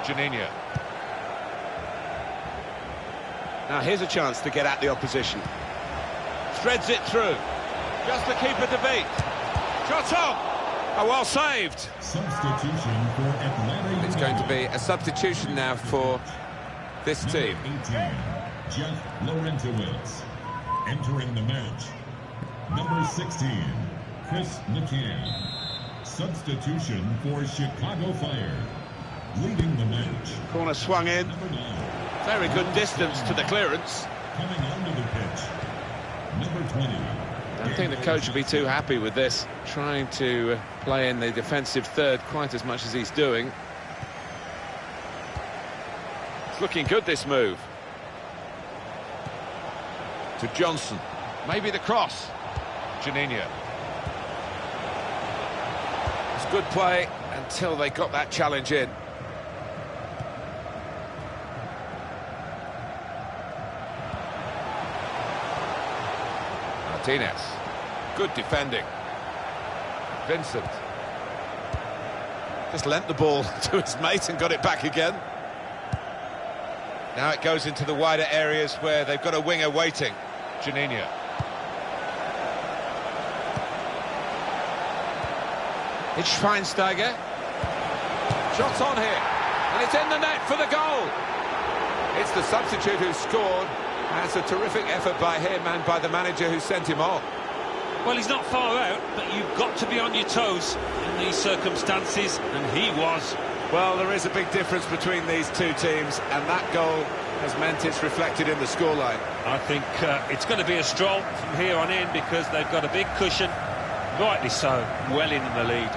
Juninho. Now here's a chance to get at the opposition. Threads it through. Just the keeper to beat. Shot on! Oh, well saved. Substitution for Atlanta. It's going to be a substitution now for this team. 18, Jeff Laurentowicz. Entering the match, number 16, Chris McCann. Substitution for Chicago Fire. Leading the match, Corner swung in. number 9. Very good distance to the clearance. Coming onto the pitch, Number 20. I don't think the coach will be too happy with this, trying to play in the defensive third quite as much as he's doing. It's looking good, this move. To Johnson. Maybe the cross. Juninho. It's good play until they got that challenge in. Martinez. Good defending. Vincent. Just lent the ball to his mate and got it back again. Now it goes into the wider areas where they've got a winger waiting. Juninho. It's Schweinsteiger. Shots on here. And it's in the net for the goal. It's the substitute who scored. That's a terrific effort by him and by the manager who sent him on. Well, he's not far out, but you've got to be on your toes in these circumstances, and he was. Well, there is a big difference between these two teams, and that goal has meant it's reflected in the scoreline. I think it's going to be a stroll from here on in because they've got a big cushion, rightly so, well in the lead.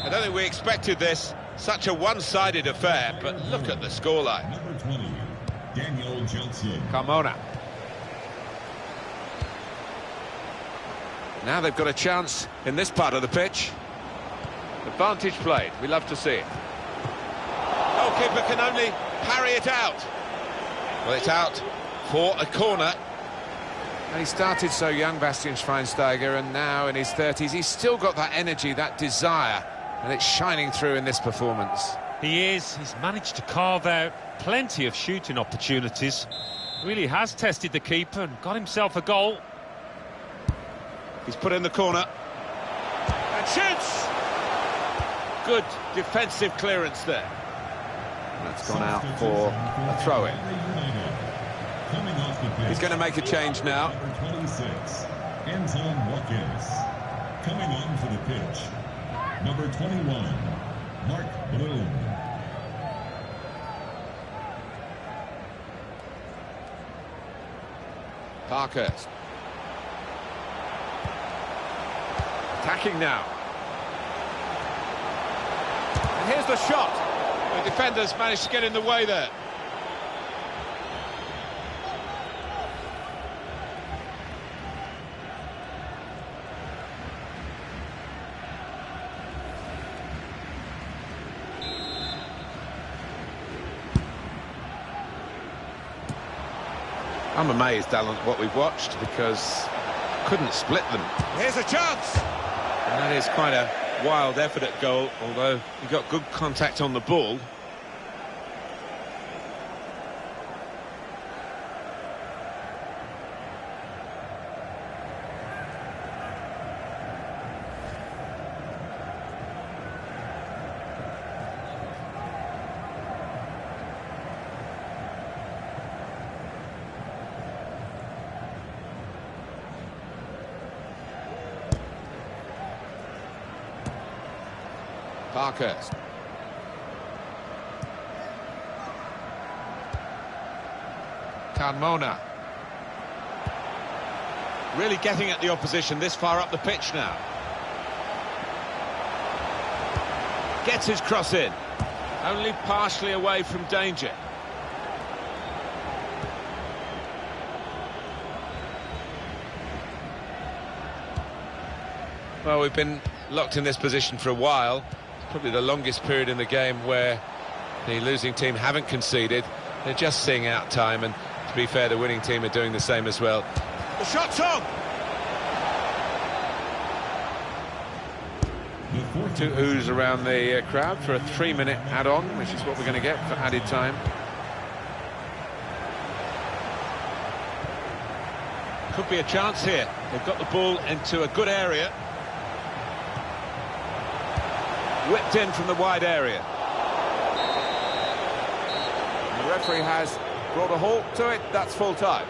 I don't think we expected this, such a one-sided affair, but look at the scoreline. Number 20. Daniel Johnson. Carmona. Now they've got a chance in this part of the pitch. Advantage played. We love to see it. Goalkeeper can only parry it out. Well, it's out for a corner. And he started so young, Bastian Schweinsteiger, and now in his 30s, he's still got that energy, that desire, and it's shining through in this performance. He is. He's managed to carve out plenty of shooting opportunities. Really has tested the keeper and got himself a goal. He's put in the corner. And shoots! Good defensive clearance there. That's gone out for a throw-in. Coming off the pitch. He's going to make a change now. Number 26. Anton Watkins. Coming on for the pitch. Number 21. Mark Bloom. Parkhurst. Attacking now. And here's the shot. The defenders managed to get in the way there. I'm amazed, Alan, at what we've watched, because couldn't split them. Here's a chance! And that is quite a wild effort at goal, although he got good contact on the ball. Parkhurst. Carmona. Really getting at the opposition this far up the pitch now. Gets his cross in. Only partially away from danger. Well, we've been locked in this position for a while. Probably the longest period in the game where the losing team haven't conceded. They're just seeing out time, and to be fair, the winning team are doing the same as well. The shot's on! Two oohs around the crowd for a 3-minute add-on, which is what we're going to get for added time. Could be a chance here. They've got the ball into a good area. Whipped in from the wide area. The referee has brought a halt to it. That's full time.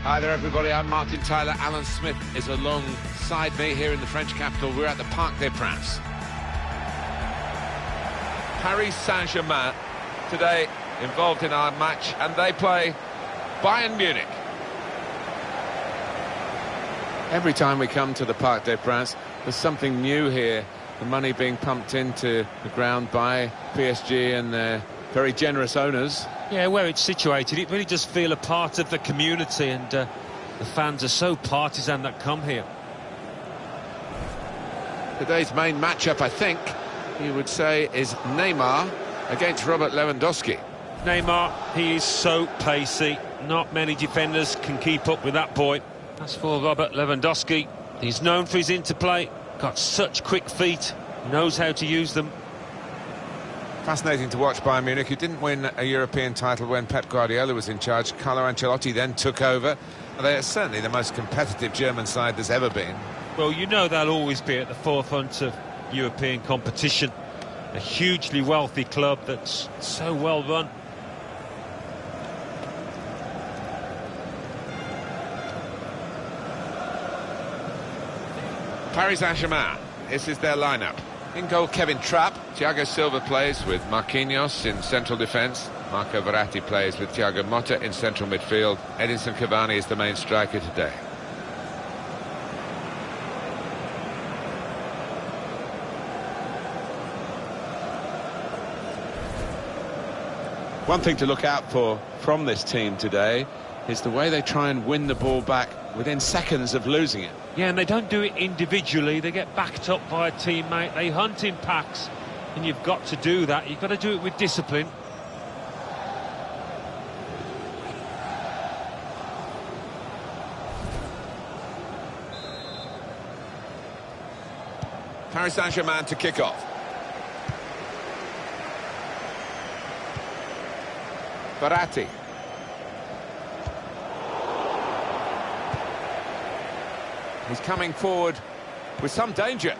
Hi there, everybody. I'm Martin Tyler. Alan Smith is alongside me here in the French capital. We're at the Parc des Princes. Paris Saint-Germain today involved in our match, and they play Bayern Munich. Every time we come to the Parc des Princes, there's something new here. The money being pumped into the ground by PSG and their very generous owners. Yeah, where it's situated, it really does feel a part of the community, and the fans are so partisan that come here. Today's main matchup, I think, you would say, is Neymar against Robert Lewandowski. Neymar, he is so pacey. Not many defenders can keep up with that boy. As for Robert Lewandowski, he's known for his interplay, got such quick feet, knows how to use them. Fascinating to watch Bayern Munich, who didn't win a European title when Pep Guardiola was in charge. Carlo Ancelotti then took over. They are certainly the most competitive German side there's ever been. Well, you know they'll always be at the forefront of European competition. A hugely wealthy club that's so well run. Paris Saint-Germain, this is their lineup. In goal, Kevin Trapp. Thiago Silva plays with Marquinhos in central defence. Marco Verratti plays with Thiago Motta in central midfield. Edinson Cavani is the main striker today. One thing to look out for from this team today is the way they try and win the ball back within seconds of losing it. Yeah, and they don't do it individually. They get backed up by a teammate. They hunt in packs, and you've got to do that. You've got to do it with discipline. Paris Saint-Germain to kick off. Verratti. He's coming forward with some danger.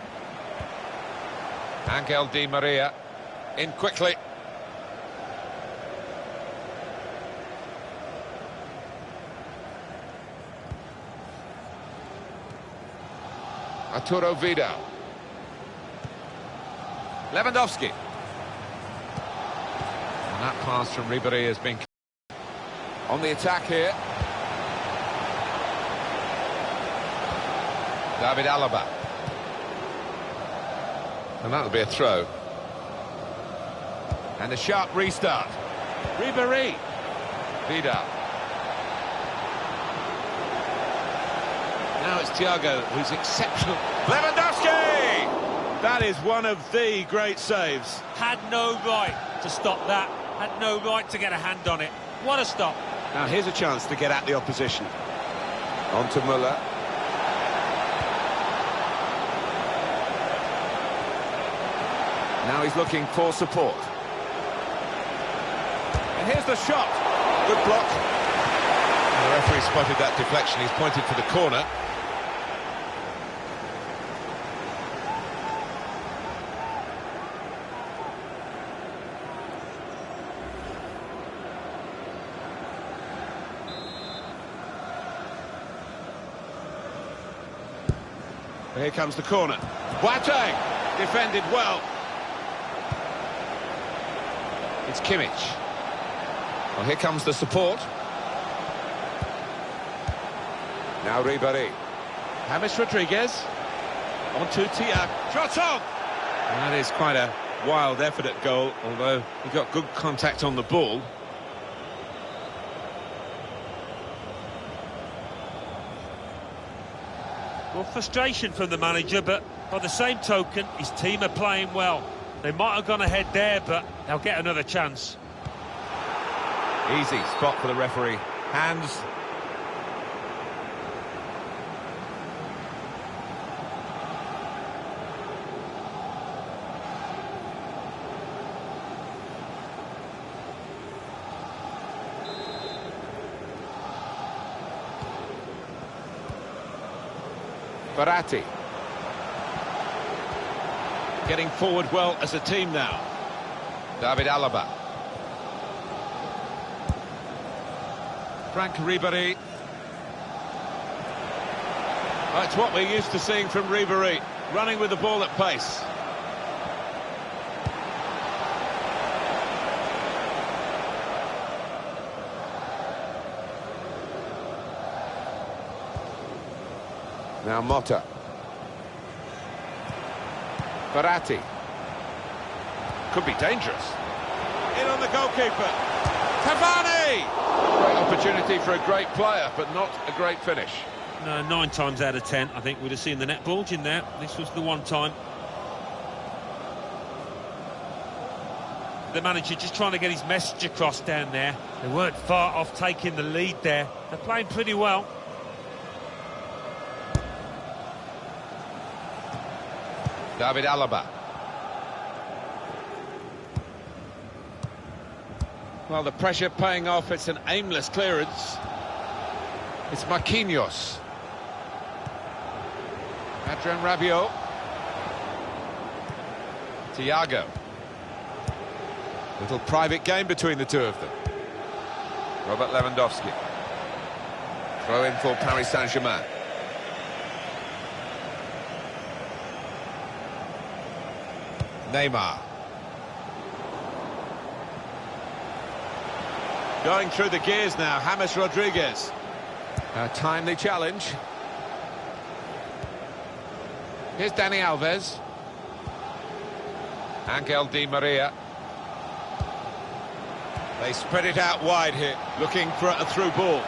Angel Di Maria in quickly. Arturo Vidal. Lewandowski. And that pass from Ribéry has been on the attack here. David Alaba. And that'll be a throw. And a sharp restart. Ribéry. Vidal. Now it's Thiago, who's exceptional. Lewandowski! That is one of the great saves. Had no right to stop that. Had no right to get a hand on it. What a stop. Now here's a chance to get at the opposition. On to Müller. Now he's looking for support. And here's the shot. Good block. And the referee spotted that deflection. He's pointed for the corner. Here comes the corner. Boateng defended well. It's Kimmich. Well, here comes the support. Now Ribéry. James Rodriguez. On to Thiago. Shot on! And that is quite a wild effort at goal, although he got good contact on the ball. Well, frustration from the manager, but by the same token, his team are playing well. They might have gone ahead there, but they'll get another chance. Easy spot for the referee. Hands. Verratti. Getting forward well as a team now. David Alaba. Frank Ribéry. Well, it's what we're used to seeing from Ribéry, running with the ball at pace. Now Motta. Verratti. Could be dangerous. In on the goalkeeper. Cavani! Great opportunity for a great player, but not a great finish. No, 9 times out of 10, I think we'd have seen the net bulge in there. This was the one time. The manager just trying to get his message across down there. They weren't far off taking the lead there. They're playing pretty well. David Alaba. Well, the pressure paying off. It's an aimless clearance. It's Marquinhos. Adrien Rabiot. Thiago. Little private game between the two of them. Robert Lewandowski. Throw in for Paris Saint-Germain. Neymar. Going through the gears now, James Rodriguez. A timely challenge. Here's Dani Alves. Angel Di Maria. They spread it out wide here, looking for a through ball.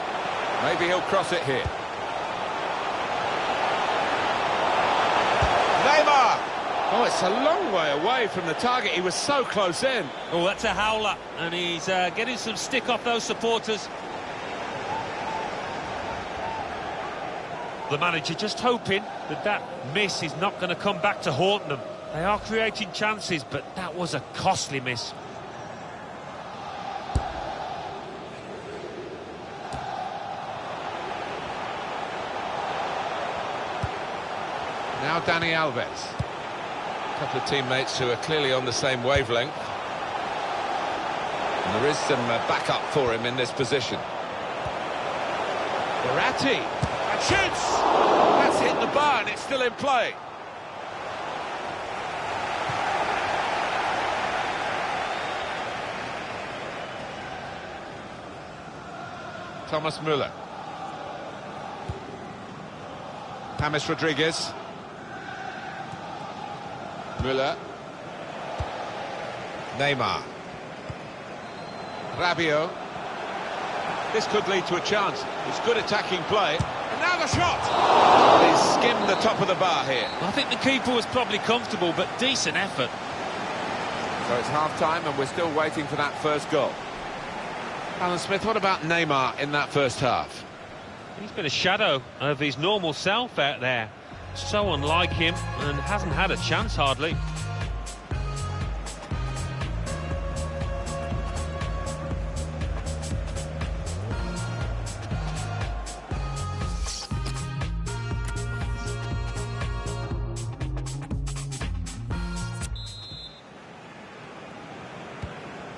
Maybe he'll cross it here. Neymar! Oh, it's a long way away from the target. He was so close in. Oh, that's a howler, and he's getting some stick off those supporters. The manager just hoping that that miss is not going to come back to haunt them. They are creating chances, but that was a costly miss. Now Dani Alves. A couple of teammates who are clearly on the same wavelength. And there is some backup for him in this position. Verratti. And shoots! That's hit the bar and it's still in play. Thomas Müller. James Rodriguez. Müller. Neymar. Rabiot. This could lead to a chance. It's good attacking play. And now the shot! They skimmed the top of the bar here. I think the keeper was probably comfortable, but decent effort. So it's half-time and we're still waiting for that first goal. Alan Smith, what about Neymar in that first half? He's been a shadow of his normal self out there. So unlike him, and hasn't had a chance hardly.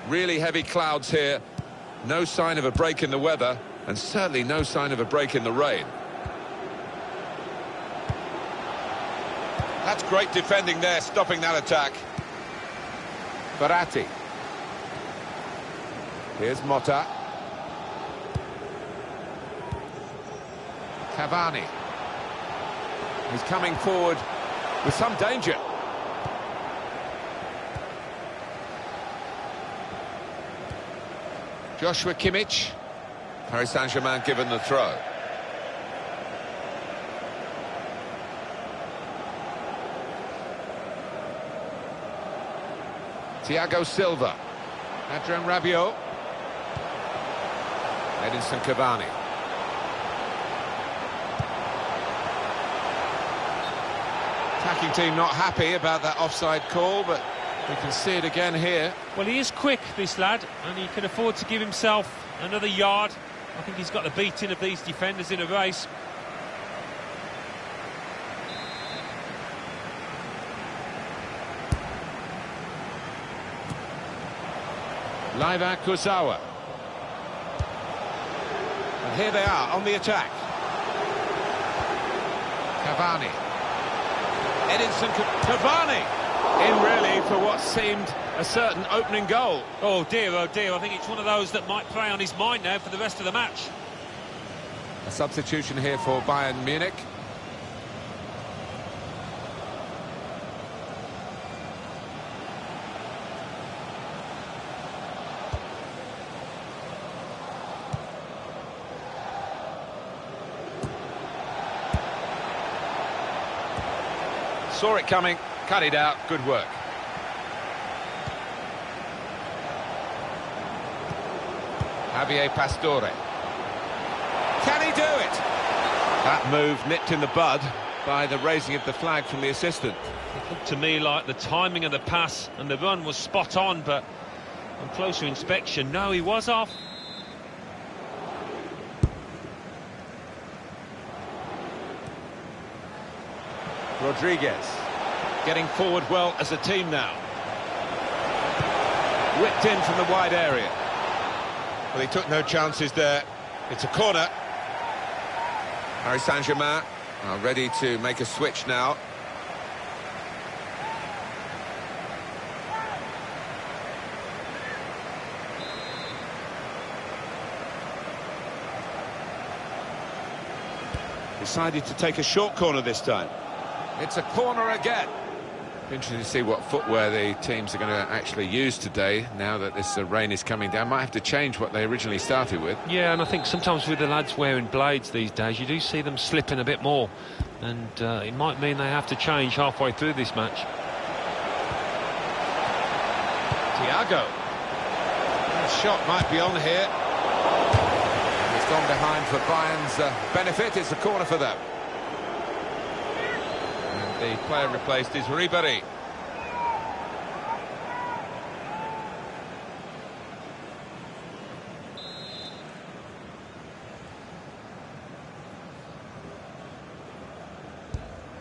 Really heavy clouds here. No sign of a break in the weather, and certainly no sign of a break in the rain. That's great defending there, stopping that attack. Verratti. Here's Motta. Cavani. He's coming forward with some danger. Joshua Kimmich. Paris Saint-Germain given the throw. Thiago Silva. Adrien Rabiot. Edinson Cavani. Attacking team not happy about that offside call, but we can see it again here. Well, he is quick, this lad, and he can afford to give himself another yard. I think he's got the beating of these defenders in a race. Laiva Kurzawa. And here they are on the attack. Cavani. Edinson Cavani in really for what seemed a certain opening goal. Oh dear, I think it's one of those that might play on his mind now for the rest of the match. A substitution here for Bayern Munich. Saw it coming, cut it out, good work. Javier Pastore. Can he do it? That move nipped in the bud by the raising of the flag from the assistant. It looked to me like the timing of the pass and the run was spot on, but on closer inspection, no, he was off. Rodriguez getting forward well as a team now. Whipped in from the wide area. Well, he took no chances there. It's a corner. Paris Saint-Germain are ready to make a switch now. Decided to take a short corner this time. It's a corner again. Interesting to see what footwear the teams are going to actually use today, now that this rain is coming down. Might have to change what they originally started with. Yeah, and I think sometimes with the lads wearing blades these days, you do see them slipping a bit more. And it might mean they have to change halfway through this match. Thiago. The shot might be on here. It's gone behind for Bayern's benefit. It's a corner for them. The player replaced is Ribéry.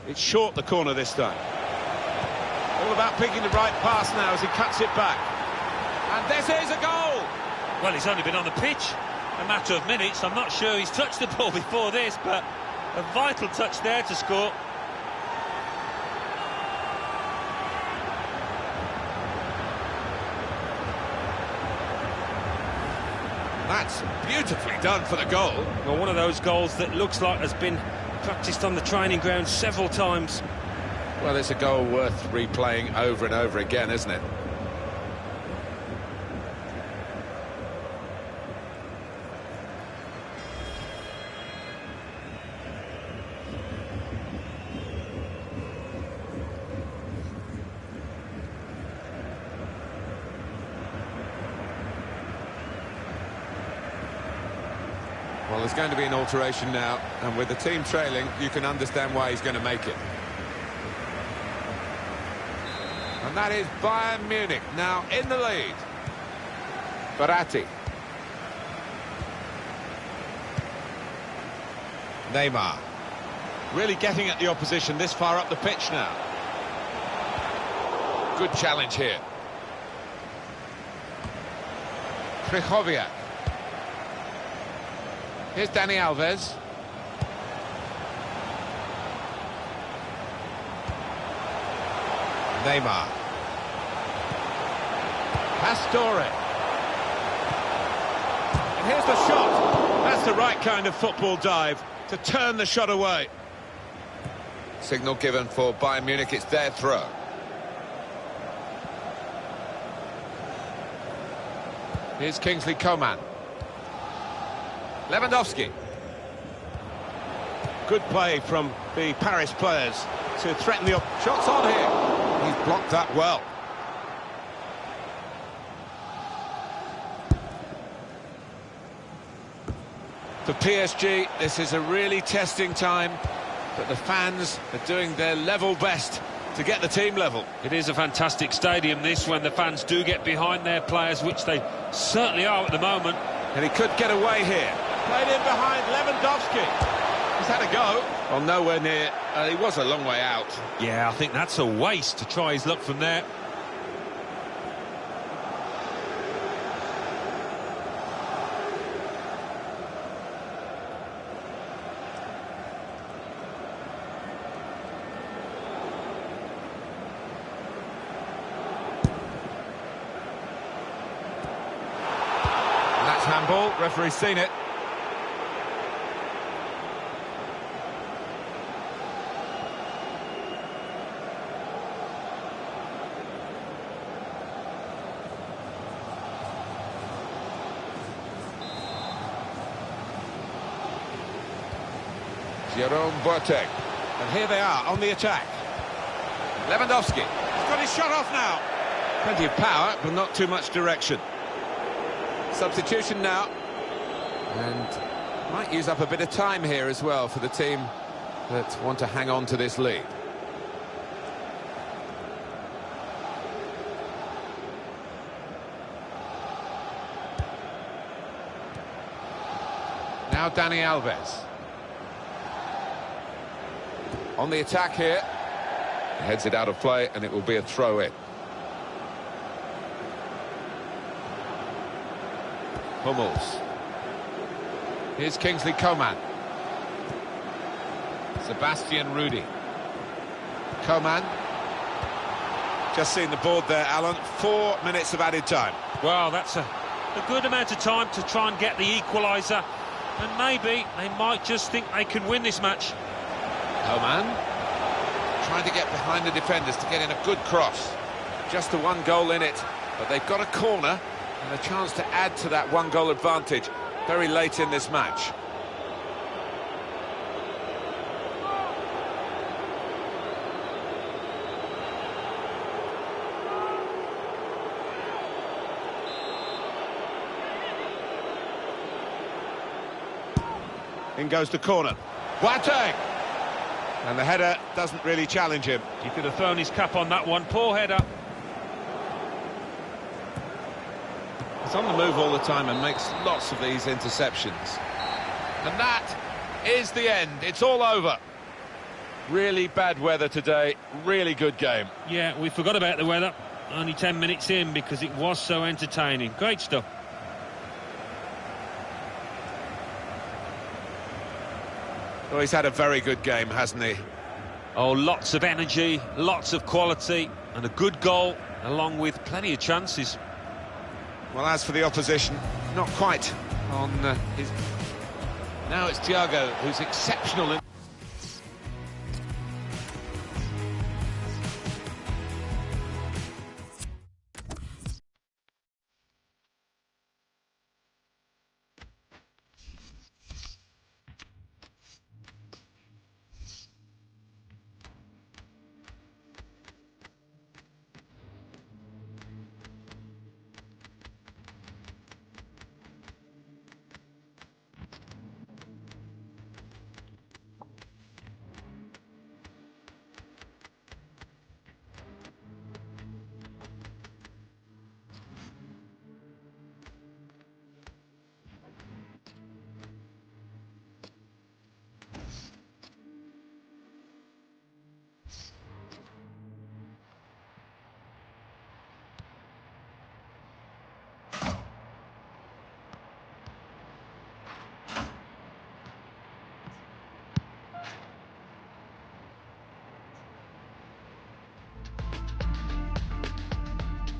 It's short, the corner this time. All about picking the right pass now as he cuts it back. And this is a goal! Well, he's only been on the pitch a matter of minutes. I'm not sure he's touched the ball before this, but a vital touch there to score. That's beautifully done for the goal. Well, one of those goals that looks like has been practised on the training ground several times. Well, it's a goal worth replaying over and over again, isn't it? Well, there's going to be an alteration now, and with the team trailing, you can understand why he's going to make it. And that is Bayern Munich now in the lead. Verratti. Neymar. Really getting at the opposition this far up the pitch now. Good challenge here. Krychowiak. Here's Dani Alves. Neymar. Pastore. And here's the shot. That's the right kind of football dive to turn the shot away. Signal given for Bayern Munich, it's their throw. Here's Kingsley Coman. Lewandowski. Good play from the Paris players to threaten the shots on here. He's blocked that well. For PSG, this is a really testing time, but the fans are doing their level best to get the team level. It is a fantastic stadium, this, when the fans do get behind their players, which they certainly are at the moment. And he could get away here. Played in behind Lewandowski. He's had a go. Well, nowhere near. He was a long way out. Yeah, I think that's a waste to try his luck from there. It's handball, referee's seen it. Jerome Boateng. And here they are on the attack. Lewandowski. He's got his shot off now. Plenty of power, but not too much direction. Substitution now. And might use up a bit of time here as well for the team that want to hang on to this lead. Now Dani Alves. On the attack here. He heads it out of play and it will be a throw-in. Hummels. Here's Kingsley Coman. Sebastian Rudy. Coman. Just seen the board there, Alan. 4 minutes of added time. Well, that's a good amount of time to try and get the equaliser. And maybe they might just think they can win this match. Coman trying to get behind the defenders to get in a good cross. Just the one goal in it, but they've got a corner and a chance to add to that one-goal advantage very late in this match. In goes the corner. Boateng! And the header doesn't really challenge him. He could have thrown his cap on that one. Poor header. He's on the move all the time and makes lots of these interceptions. And that is the end. It's all over. Really bad weather today. Really good game. Yeah, we forgot about the weather. Only 10 minutes in because it was so entertaining. Great stuff. Well, he's had a very good game, hasn't he? Oh, lots of energy, lots of quality, and a good goal, along with plenty of chances. Well, as for the opposition, not quite on his... Now it's Thiago, who's exceptional in...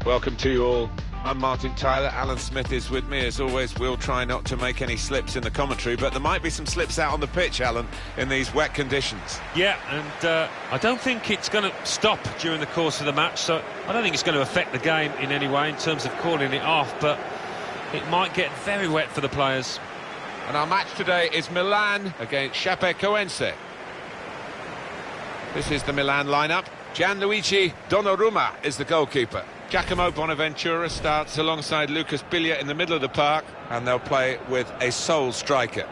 Welcome to you all. I'm Martin Tyler. Alan Smith is with me. As always, we'll try not to make any slips in the commentary, but there might be some slips out on the pitch, Alan, in these wet conditions. Yeah, and I don't think it's going to stop during the course of the match, so I don't think it's going to affect the game in any way in terms of calling it off, but it might get very wet for the players. And our match today is Milan against Chapecoense. This is the Milan lineup. Gianluigi Donnarumma is the goalkeeper. Giacomo Bonaventura starts alongside Lucas Biglia in the middle of the park, and they'll play with a sole striker.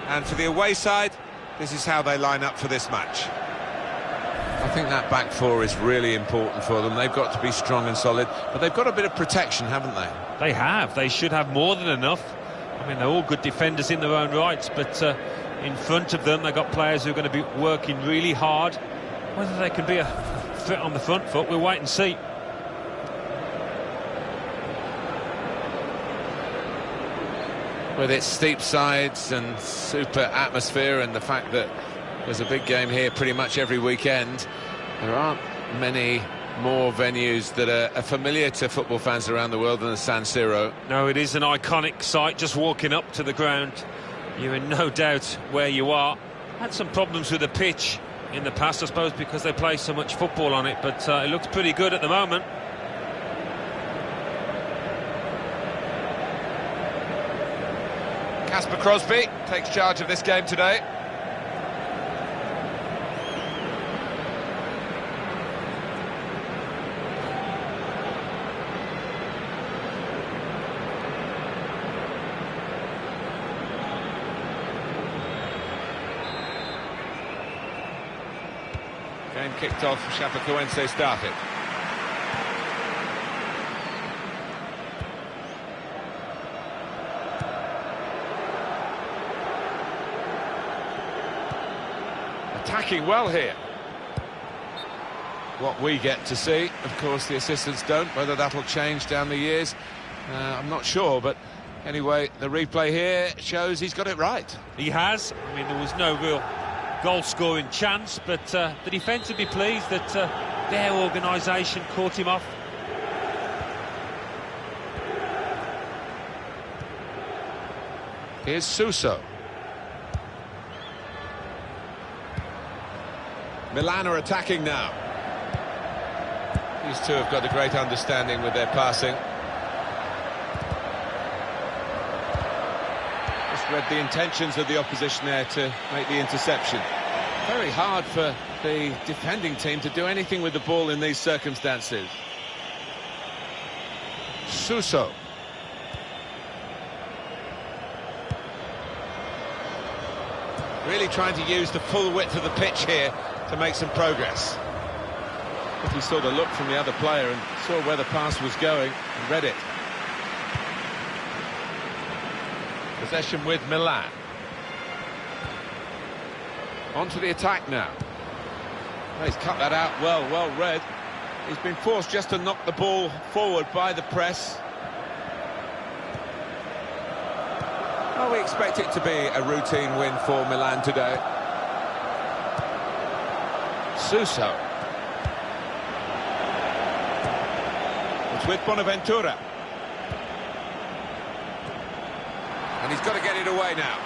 And for the away side, this is how they line up for this match. I think that back four is really important for them. They've got to be strong and solid, but they've got a bit of protection, haven't they? They have. They should have more than enough. I mean, they're all good defenders in their own rights, but in front of them, they've got players who are going to be working really hard. Whether they can be a threat on the front foot, we'll wait and see. with its steep sides and super atmosphere, and the fact that there's a big game here pretty much every weekend, there aren't many more venues that are familiar to football fans around the world than the San Siro. No, it is an iconic sight. Just walking up to the ground, you're in no doubt where you are. Had some problems with the pitch in the past, I suppose, because they play so much football on it, but it looks pretty good at the moment. Casper Crosby takes charge of this game today. Game kicked off, Chapecoense started. Attacking well here. What we get to see, of course the assistants don't. Whether that'll change down the years, I'm not sure, but anyway, the replay here shows he's got it right. He has. I mean, there was no real goal-scoring chance, but the defence would be pleased that their organisation caught him off. Here's Suso. Milan are attacking now. These two have got a great understanding with their passing. Just read the intentions of the opposition there to make the interception. Very hard for the defending team to do anything with the ball in these circumstances. Suso. Really trying to use the full width of the pitch here to make some progress. But he saw the look from the other player and saw where the pass was going and read it. Possession with Milan. On to the attack now. Well, he's cut that out well read. He's been forced just to knock the ball forward by the press. Well, we expect it to be a routine win for Milan today. Suso. It's with Bonaventura. And he's got to get it away now.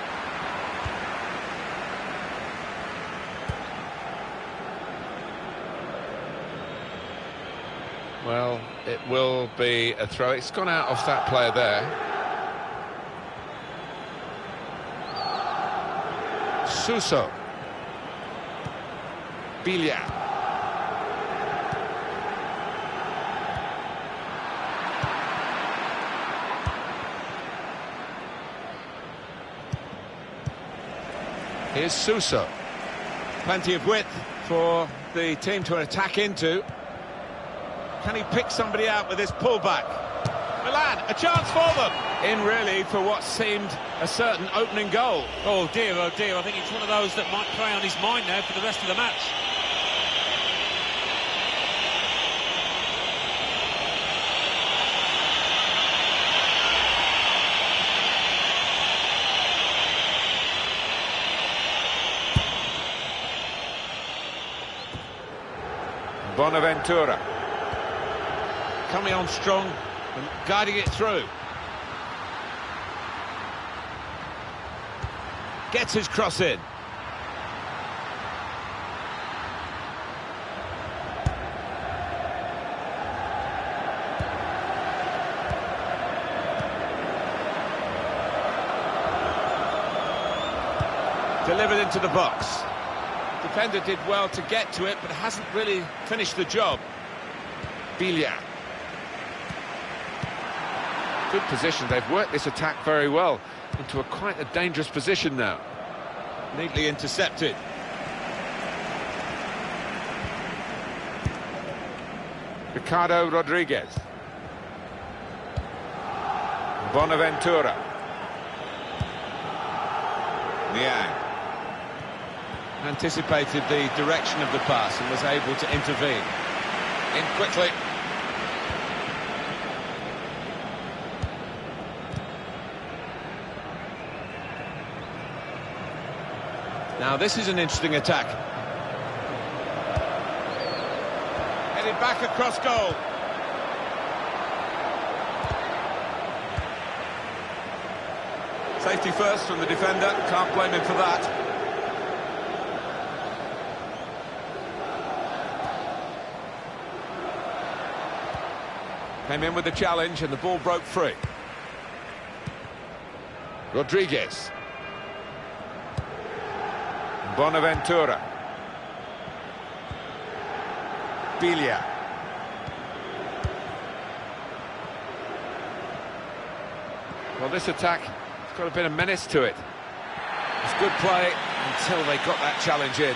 Well, it will be a throw. It's gone out off that player there. Suso. Biglia. Here's Suso. Plenty of width for the team to attack into. Can he pick somebody out with his pullback? Milan, a chance for them. In really for what seemed a certain opening goal. Oh dear, I think it's one of those that might play on his mind now for the rest of the match. Bonaventura. Coming on strong and guiding it through. Gets his cross in. Delivered into the box. Defender did well to get to it, but hasn't really finished the job. Biglia. Good position. They've worked this attack very well into quite a dangerous position now. Neatly intercepted. Ricardo Rodriguez. Bonaventura. Niang. Anticipated the direction of the pass and was able to intervene. In quickly. Now this is an interesting attack. Headed back across goal. Safety first from the defender, can't blame him for that. Came in with the challenge and the ball broke free. Rodriguez. Bonaventura. Biglia. Well, this attack has got a bit of menace to it. It's good play until they got that challenge in.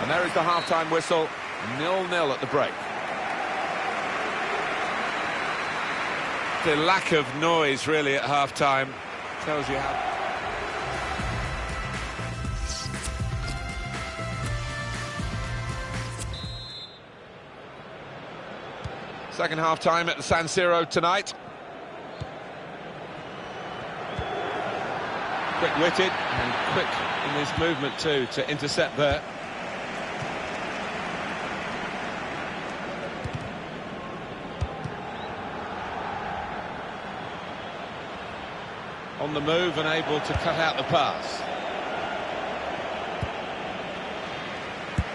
And there is the half-time whistle, 0-0 at the break. The lack of noise, really, at half-time tells you how... Second half-time at the San Siro tonight. Quick-witted and quick in his movement too to intercept there. On the move and able to cut out the pass.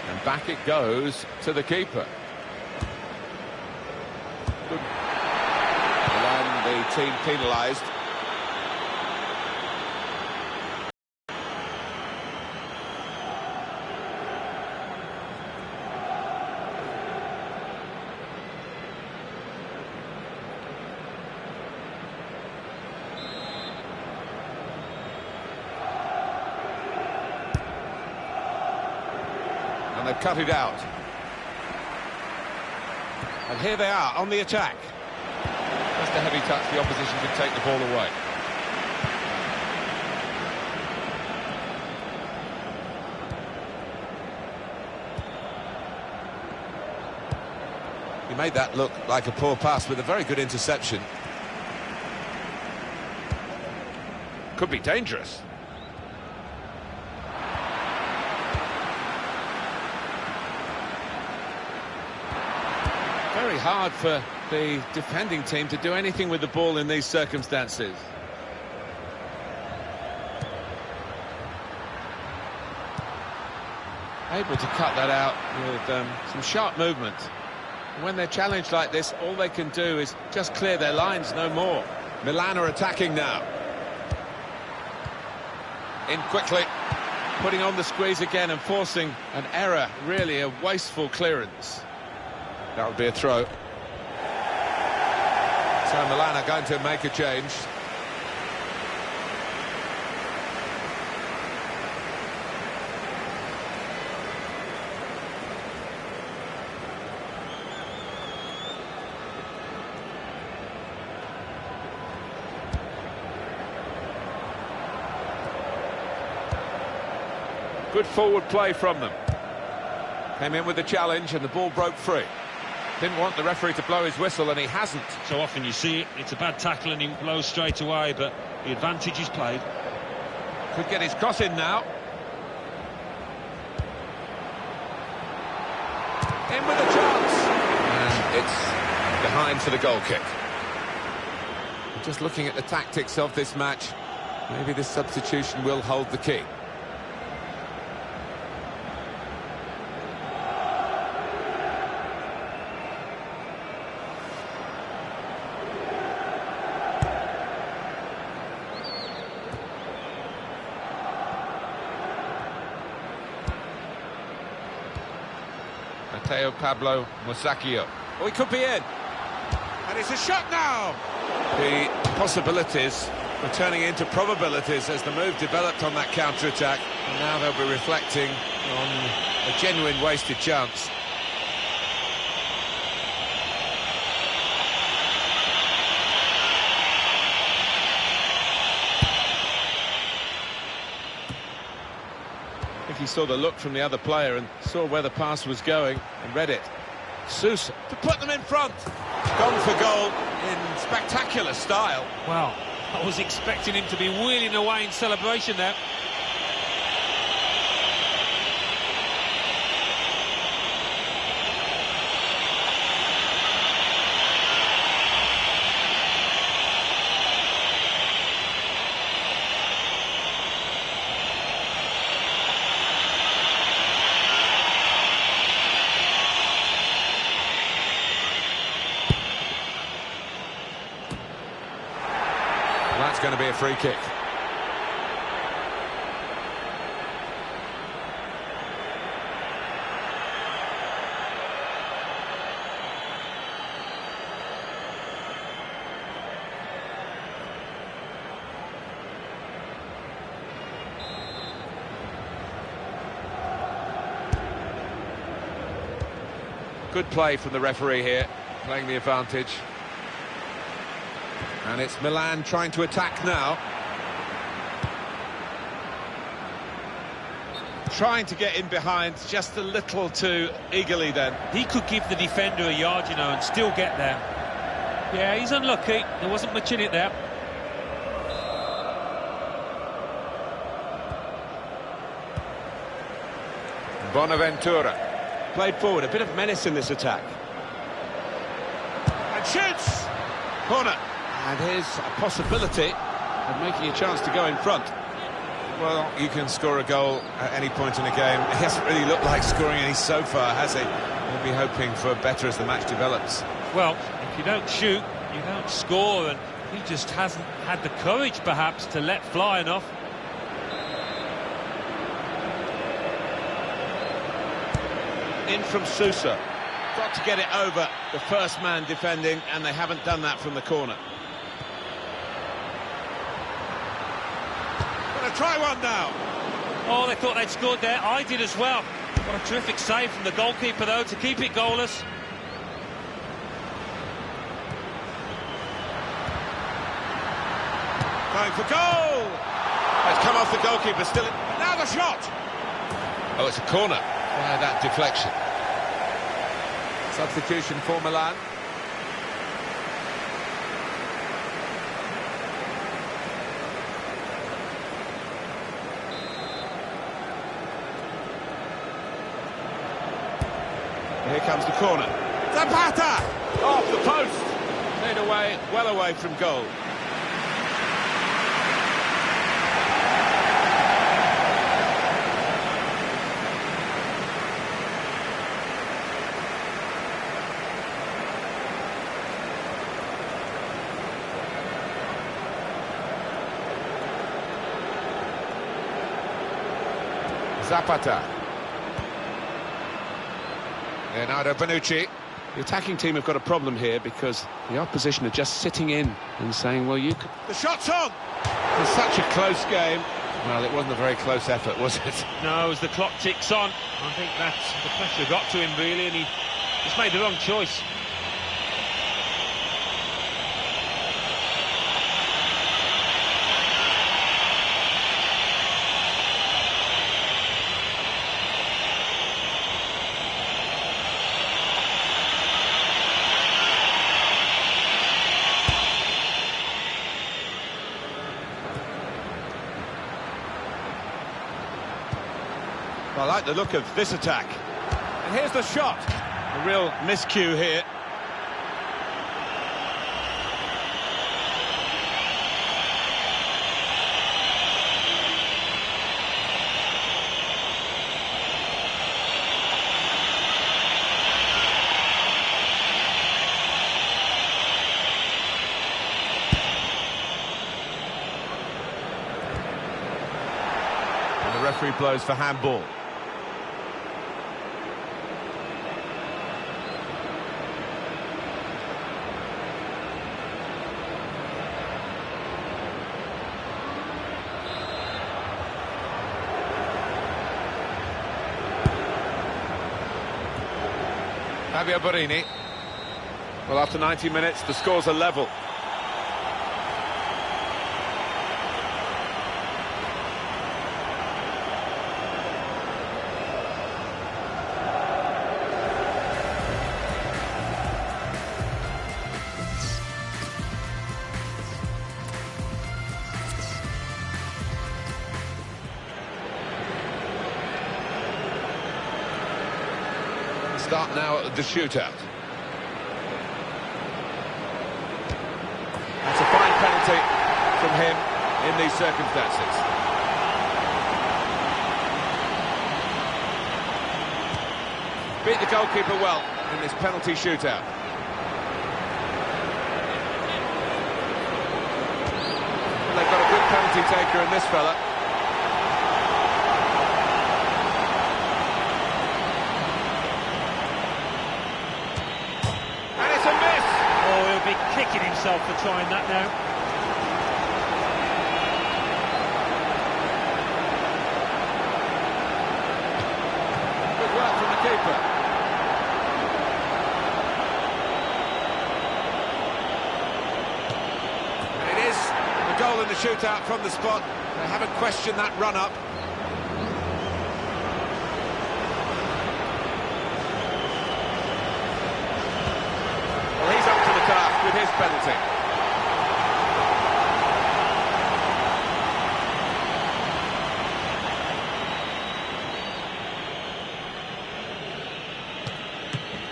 And back it goes to the keeper. Good. And the team penalised. And they've cut it out. And here they are on the attack. Just a heavy touch, the opposition could take the ball away. He made that look like a poor pass with a very good interception. Could be dangerous. Very hard for the defending team to do anything with the ball in these circumstances. Able to cut that out with some sharp movement. When they're challenged like this, all they can do is just clear their lines, no more. Milan are attacking now. In quickly, putting on the squeeze again and forcing an error, really a wasteful clearance. That would be a throw. So Milan are going to make a change. Good forward play from them. Came in with the challenge and the ball broke free. Didn't want the referee to blow his whistle, and he hasn't. So often you see it, it's a bad tackle and he blows straight away, but the advantage is played. Could get his cross in now. In with a chance. And it's behind for the goal kick. Just looking at the tactics of this match, maybe this substitution will hold the key. Mateo Pablo Musacchio. Oh, he could be in. And it's a shot now. The possibilities were turning into probabilities as the move developed on that counter-attack. And now they'll be reflecting on a genuine wasted chance. I think he saw the look from the other player and saw where the pass was going and read it. Sousa to put them in front. Gone for goal in spectacular style. Well, I was expecting him to be wheeling away in celebration there. That's going to be a free kick. Good play from the referee here, playing the advantage. And it's Milan trying to attack now. Trying to get in behind just a little too eagerly then. He could give the defender a yard, you know, and still get there. Yeah, he's unlucky. There wasn't much in it there. Bonaventura. Played forward, a bit of menace in this attack. And shoots! Corner. And here's a possibility of making a chance to go in front. Well, you can score a goal at any point in a game. He hasn't really looked like scoring any so far, has he? We'll be hoping for better as the match develops. Well, if you don't shoot, you don't score, and he just hasn't had the courage, perhaps, to let fly enough. In from Sousa. Got to get it over the first man defending, and they haven't done that from the corner. Gonna try one now. Oh, they thought they'd scored there. I did as well. What a terrific save from the goalkeeper, though, to keep it goalless. Going for goal. It's come off the goalkeeper. Still in. Now the shot. Oh, it's a corner. Why that deflection? Substitution for Milan. Here comes the corner. Zapata! Off the post. Cleared away, well away from goal. Zapata. Leonardo Bonucci. The attacking team have got a problem here because the opposition are just sitting in and saying, well, you could... The shot's on! It's such a close game. Well, it wasn't a very close effort, was it? No, as the clock ticks on, I think that's the pressure got to him, really, and he just made the wrong choice. I like the look of this attack. And here's the shot. A real miscue here. And the referee blows for handball. Fabio Borini. Well, after 90 minutes, the scores are level. start now at the shootout. That's a fine penalty from him in these circumstances. Beat the goalkeeper well in this penalty shootout. Well, they've got a good penalty taker in this fella. And it's a miss! Oh, he'll be kicking himself for trying that now. Good work from the keeper. Goal in the shootout from the spot. They haven't questioned that run-up. Well, he's up to the task with his penalty.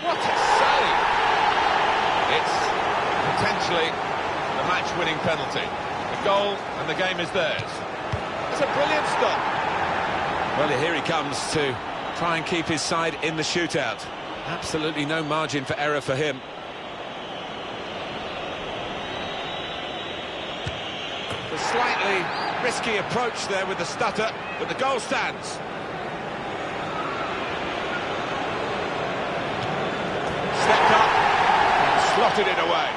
What a save! It's potentially the match-winning penalty. Goal, and the game is theirs. It's a brilliant stop. Well, here he comes to try and keep his side in the shootout. Absolutely no margin for error for him. A slightly risky approach there with the stutter, but the goal stands. Stepped up and slotted it away.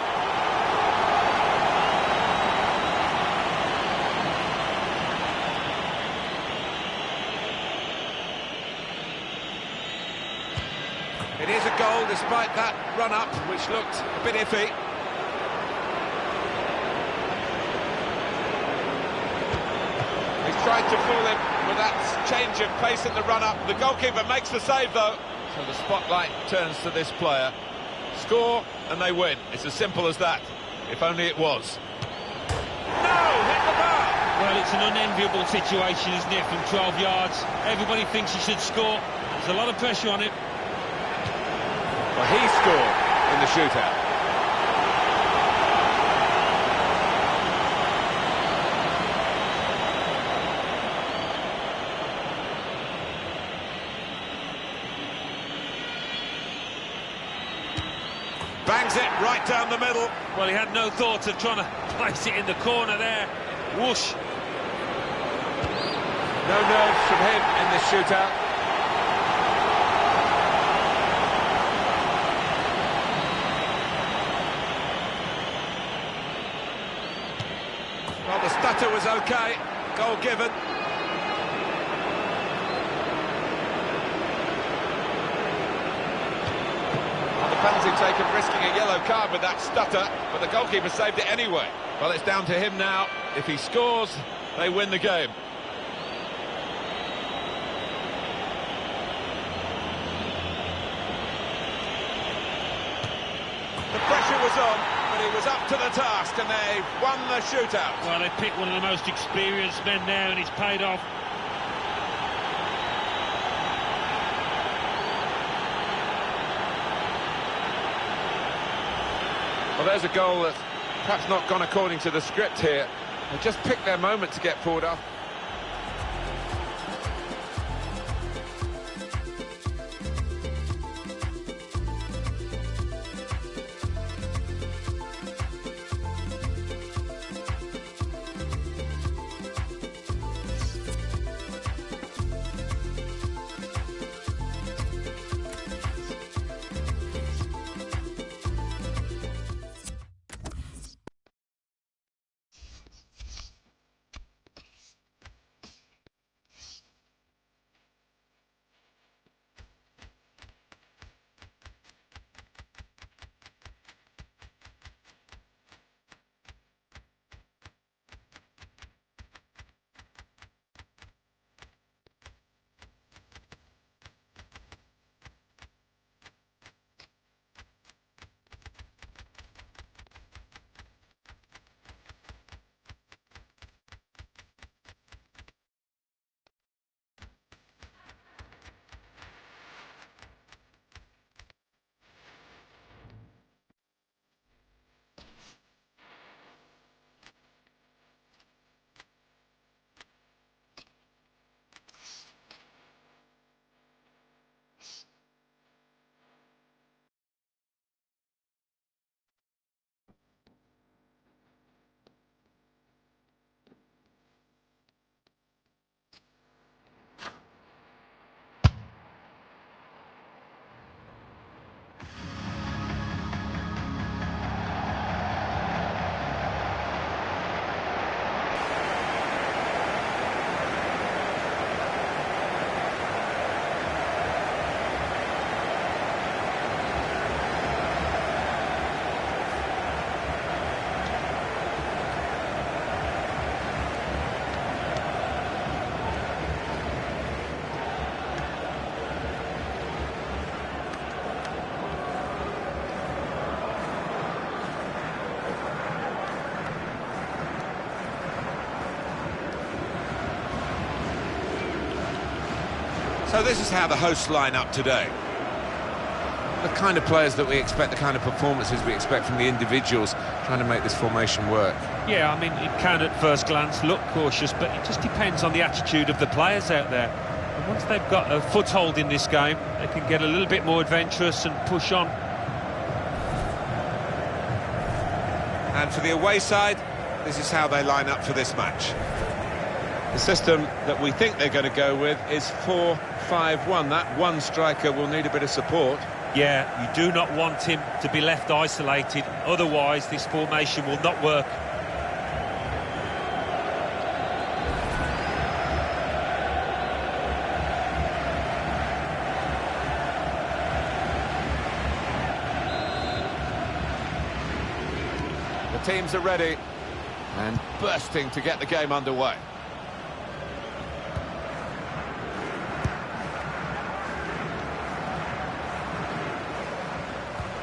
It is a goal despite that run-up, which looked a bit iffy. He's tried to fool him with that change of pace at the run-up. The goalkeeper makes the save, though. So the spotlight turns to this player. Score, and they win. It's as simple as that. If only it was. No! Hit the bar! Well, it's an unenviable situation, isn't it, from 12 yards? Everybody thinks he should score. There's a lot of pressure on him. Well, he scored in the shootout. Bangs it right down the middle. Well, he had no thought of trying to place it in the corner there. Whoosh. No nerves from him in this shootout. Well, the stutter was okay. Goal given. Well, the penalty taken, risking a yellow card with that stutter, but the goalkeeper saved it anyway. Well, it's down to him now. If he scores, they win the game. The pressure was on, but he was up to the task, and they won the shootout. Well, they picked one of the most experienced men there, and it's paid off. Well, there's a goal that's perhaps not gone according to the script here. They just picked their moment to get forward off. So this is how the hosts line up today. The kind of players that we expect, the kind of performances we expect from the individuals trying to make this formation work. Yeah, I mean, it can at first glance look cautious, but it just depends on the attitude of the players out there. And once they've got a foothold in this game, they can get a little bit more adventurous and push on. And for the away side, this is how they line up for this match. The system that we think they're going to go with is 4-5-1. That one striker will need a bit of support. Yeah, you do not want him to be left isolated, otherwise this formation will not work. The teams are ready and bursting to get the game underway.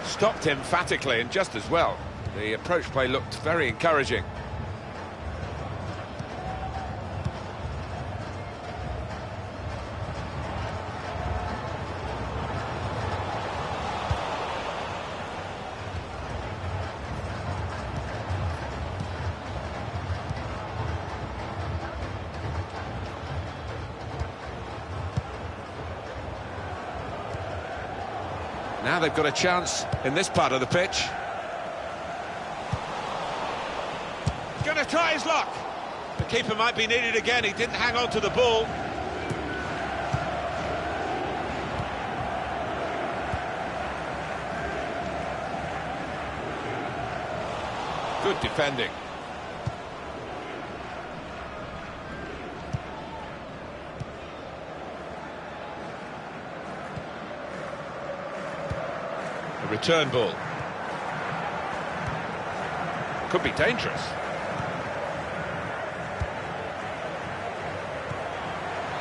Stopped emphatically and just as well. The approach play looked very encouraging. Now they've got a chance in this part of the pitch. Going to try his luck. The keeper might be needed again. He didn't hang on to the ball. Good defending. A return ball. Could be dangerous.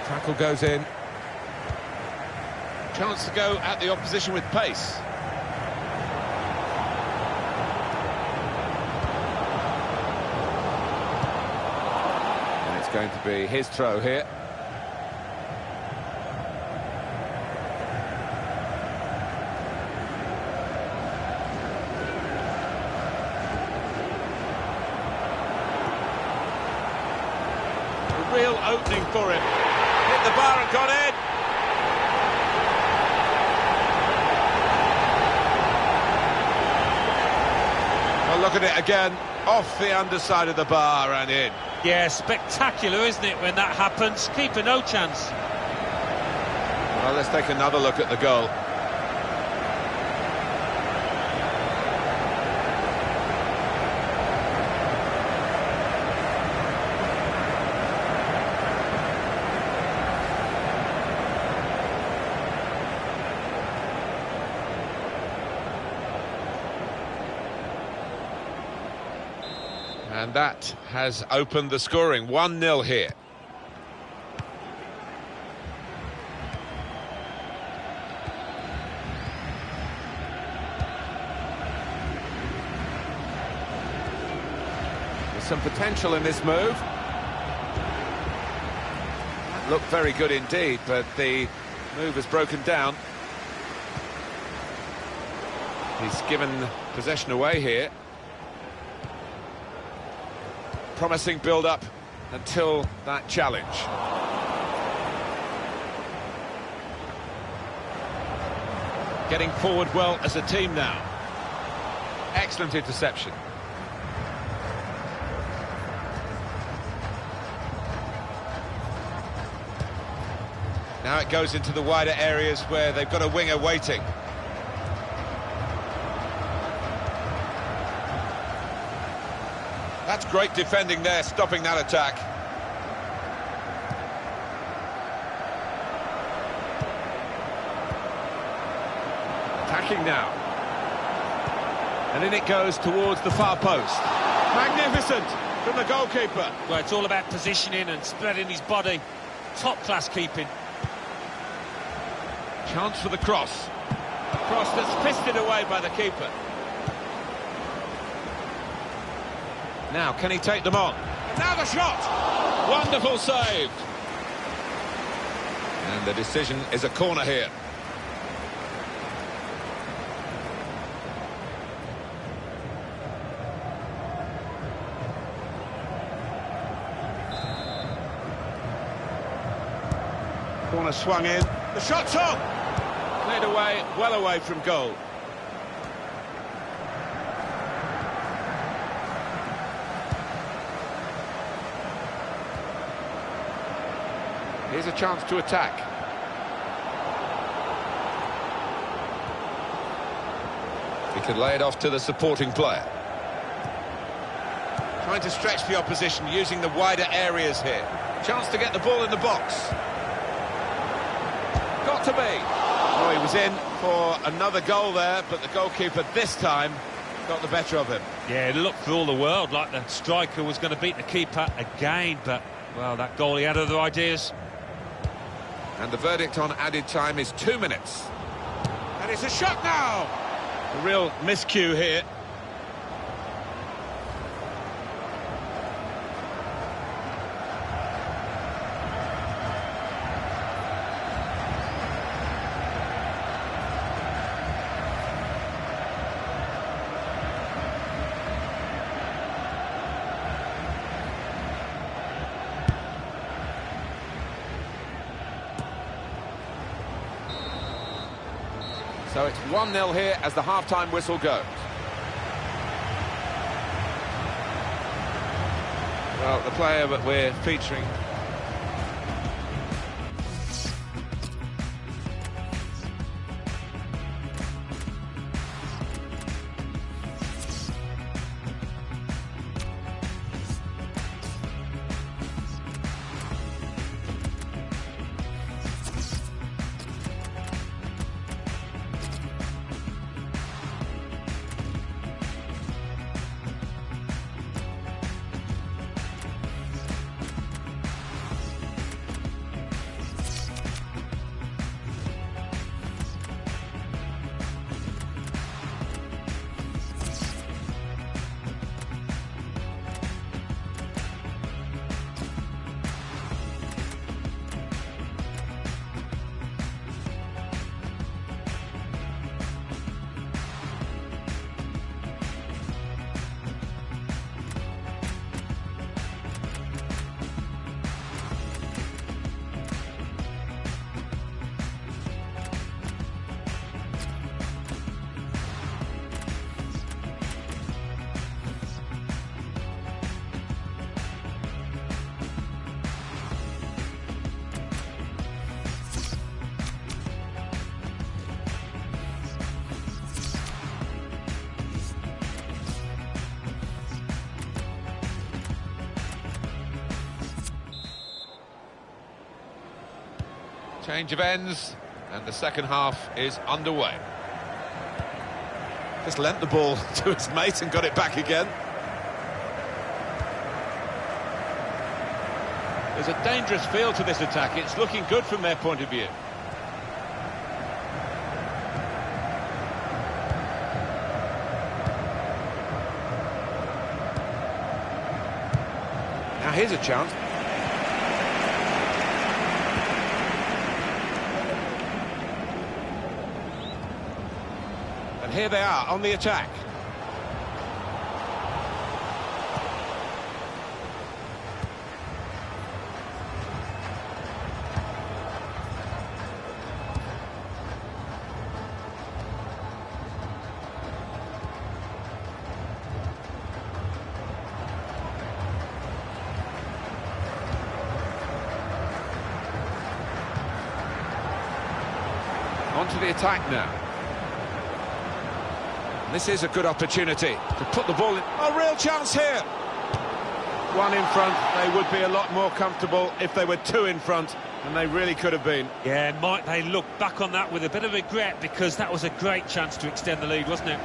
Tackle goes in. Chance to go at the opposition with pace. And it's going to be his throw here. Real opening for him. Hit the bar and got in. Well, look at it again. Off the underside of the bar and in. Yeah, spectacular, isn't it, when that happens? Keeper no chance. Well, let's take another look at the goal. And that has opened the scoring. 1-0 here. There's some potential in this move. That looked very good indeed, but the move has broken down. He's given possession away here. Promising build-up until that challenge. Getting forward well as a team now. Excellent interception. Now it goes into the wider areas where they've got a winger waiting. That's great defending there, stopping that attack. Attacking now. And in it goes towards the far post. Magnificent from the goalkeeper. Well, it's all about positioning and spreading his body. Top-class keeping. Chance for the cross. A cross that's fisted away by the keeper. Now, can he take them on? And now the shot! Wonderful save. And the decision is a corner here. Corner swung in. The shot's on! Cleared away, well away from goal. Here's a chance to attack. He can lay it off to the supporting player. Trying to stretch the opposition using the wider areas here. Chance to get the ball in the box. Got to be. Oh, he was in for another goal there, but the goalkeeper this time got the better of him. Yeah, it looked for all the world like the striker was going to beat the keeper again, but, well, that goalie had other ideas. And the verdict on added time is 2 minutes. And it's a shot now! A real miscue here. So it's 1-0 here as the half-time whistle goes. Well, the player that we're featuring... Change of ends, and the second half is underway. Just lent the ball to his mate and got it back again. There's a dangerous feel to this attack. It's looking good from their point of view. Now here's a chance. And here they are on the attack. On to the attack now. This is a good opportunity to put the ball in. A real chance here. One in front, they would be a lot more comfortable if they were two in front, and they really could have been. Yeah, might they look back on that with a bit of regret, because that was a great chance to extend the lead, wasn't it?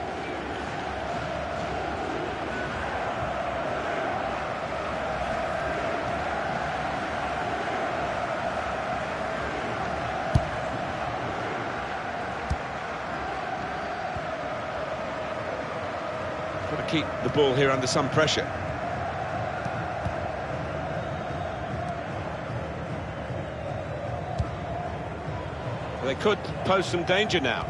Got to keep the ball here under some pressure. could pose some danger now.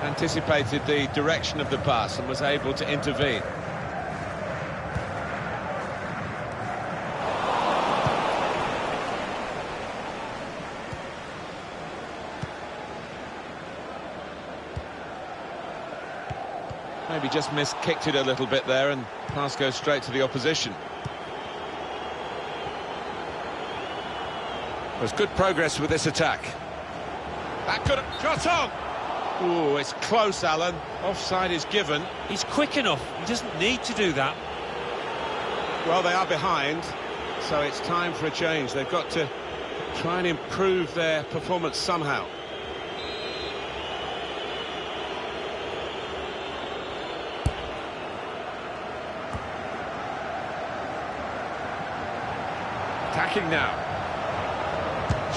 Anticipated the direction of the pass and was able to intervene. Maybe just kicked it a little bit there, and pass goes straight to the opposition. There's good progress with this attack. That could have shot on. Oh, it's close, Alan. Offside is given. He's quick enough. He doesn't need to do that. Well, they are behind, so it's time for a change. They've got to try and improve their performance somehow. Attacking now.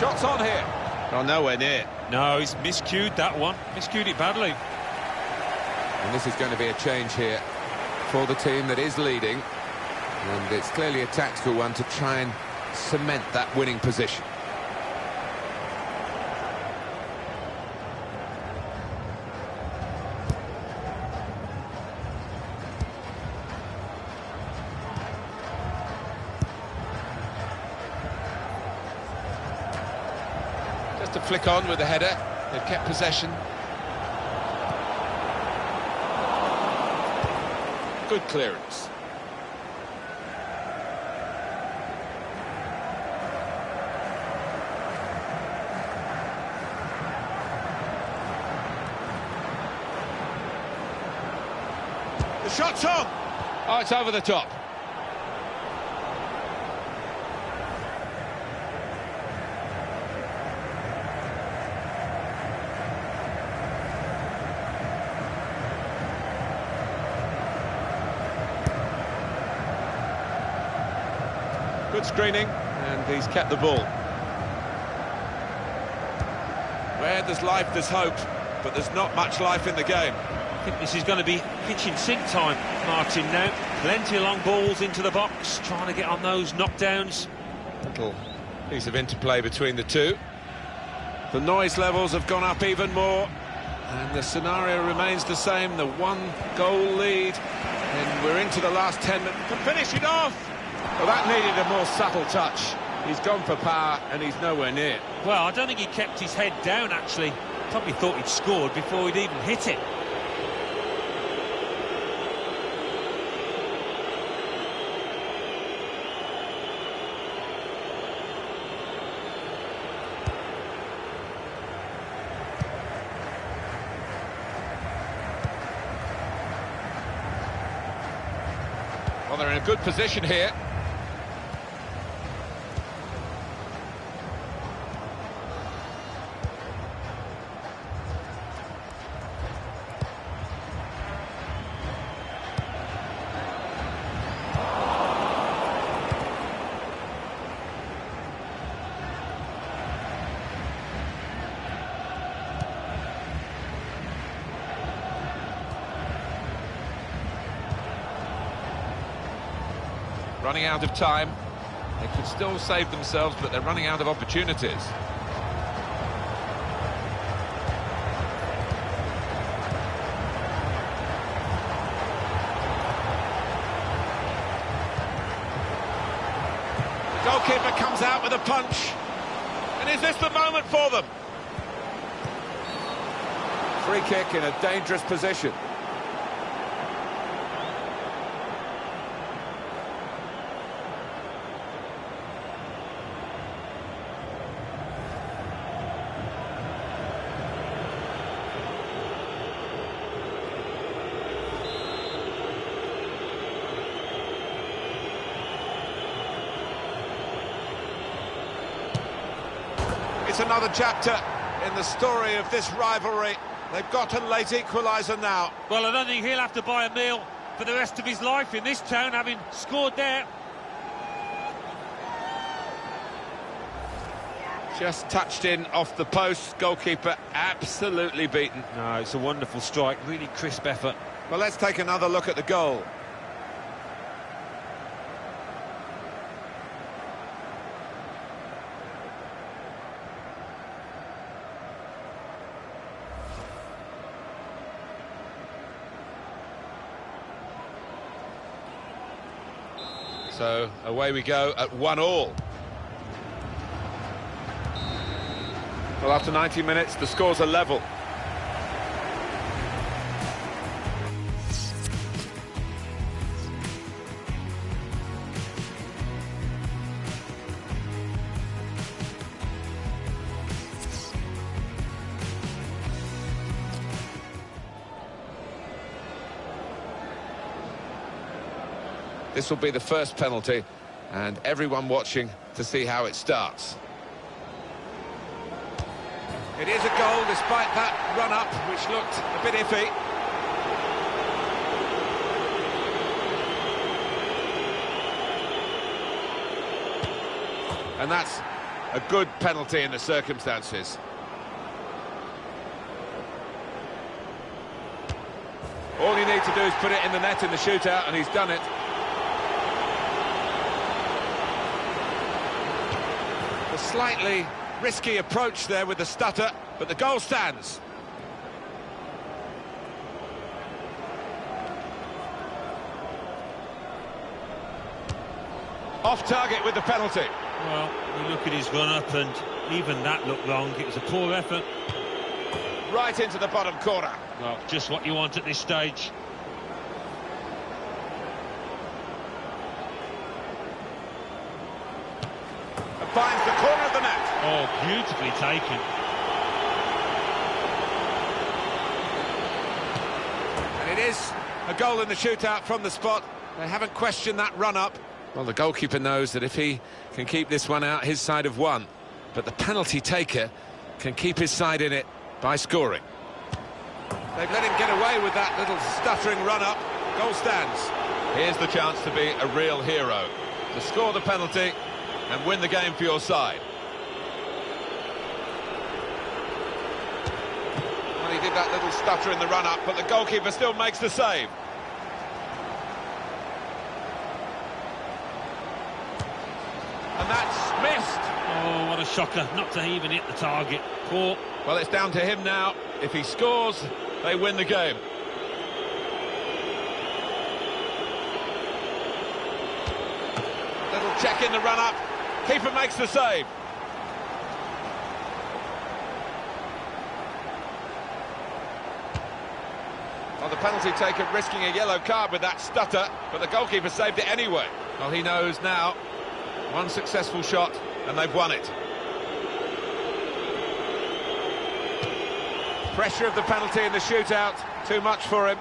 Shots on here. Oh, nowhere near. No, he's miscued that one. Miscued it badly. And this is going to be a change here for the team that is leading. And it's clearly a tactical one to try and cement that winning position. To flick on with the header. They've kept possession. Good clearance. The shot's on. Oh, it's over the top. Good screening, and he's kept the ball. Where there's life, there's hope, but there's not much life in the game. I think this is going to be kitchen sink time, Martin, now. Plenty of long balls into the box, trying to get on those knockdowns. Little piece of interplay between the two. The noise levels have gone up even more, and the scenario remains the same, the one-goal lead. And we're into the last 10 minutes. To finish it off! Well, that needed a more subtle touch. He's gone for power, and he's nowhere near. Well, I don't think he kept his head down, actually. Probably thought he'd scored before he'd even hit it. Well, they're in a good position here. Running out of time. They could still save themselves, but they're running out of opportunities. The goalkeeper comes out with a punch. And is this the moment for them? Free kick in a dangerous position. It's another chapter in the story of this rivalry. They've got a late equaliser now. Well, I don't think he'll have to buy a meal for the rest of his life in this town, having scored there. Just touched in off the post. Goalkeeper absolutely beaten. No, it's a wonderful strike, really crisp effort. Well, let's take another look at the goal. So away we go at 1-1. Well, after 90 minutes, the scores are level. This will be the first penalty, and everyone watching to see how it starts. It is a goal despite that run-up, which looked a bit iffy. And that's a good penalty in the circumstances. All you need to do is put it in the net in the shootout, and he's done it. A slightly risky approach there with the stutter, but the goal stands. Off target with the penalty. Well, you look at his run-up, and even that looked wrong. It was a poor effort. Right into the bottom corner. Well, just what you want at this stage. Finds the corner of the net. Oh, beautifully taken. And it is a goal in the shootout from the spot. They haven't questioned that run-up. Well, the goalkeeper knows that if he can keep this one out, his side have won. But the penalty taker can keep his side in it by scoring. They've let him get away with that little stuttering run-up. Goal stands. Here's the chance to be a real hero, to score the penalty and win the game for your side. Well, he did that little stutter in the run-up, but the goalkeeper still makes the save. And that's missed. Oh, what a shocker, not to even hit the target. Poor. Well, it's down to him now. If he scores, they win the game. Little check in the run-up. Keeper makes the save. Well, the penalty taker risking a yellow card with that stutter, but the goalkeeper saved it anyway. Well, he knows now. One successful shot, and they've won it. Pressure of the penalty in the shootout, too much for him.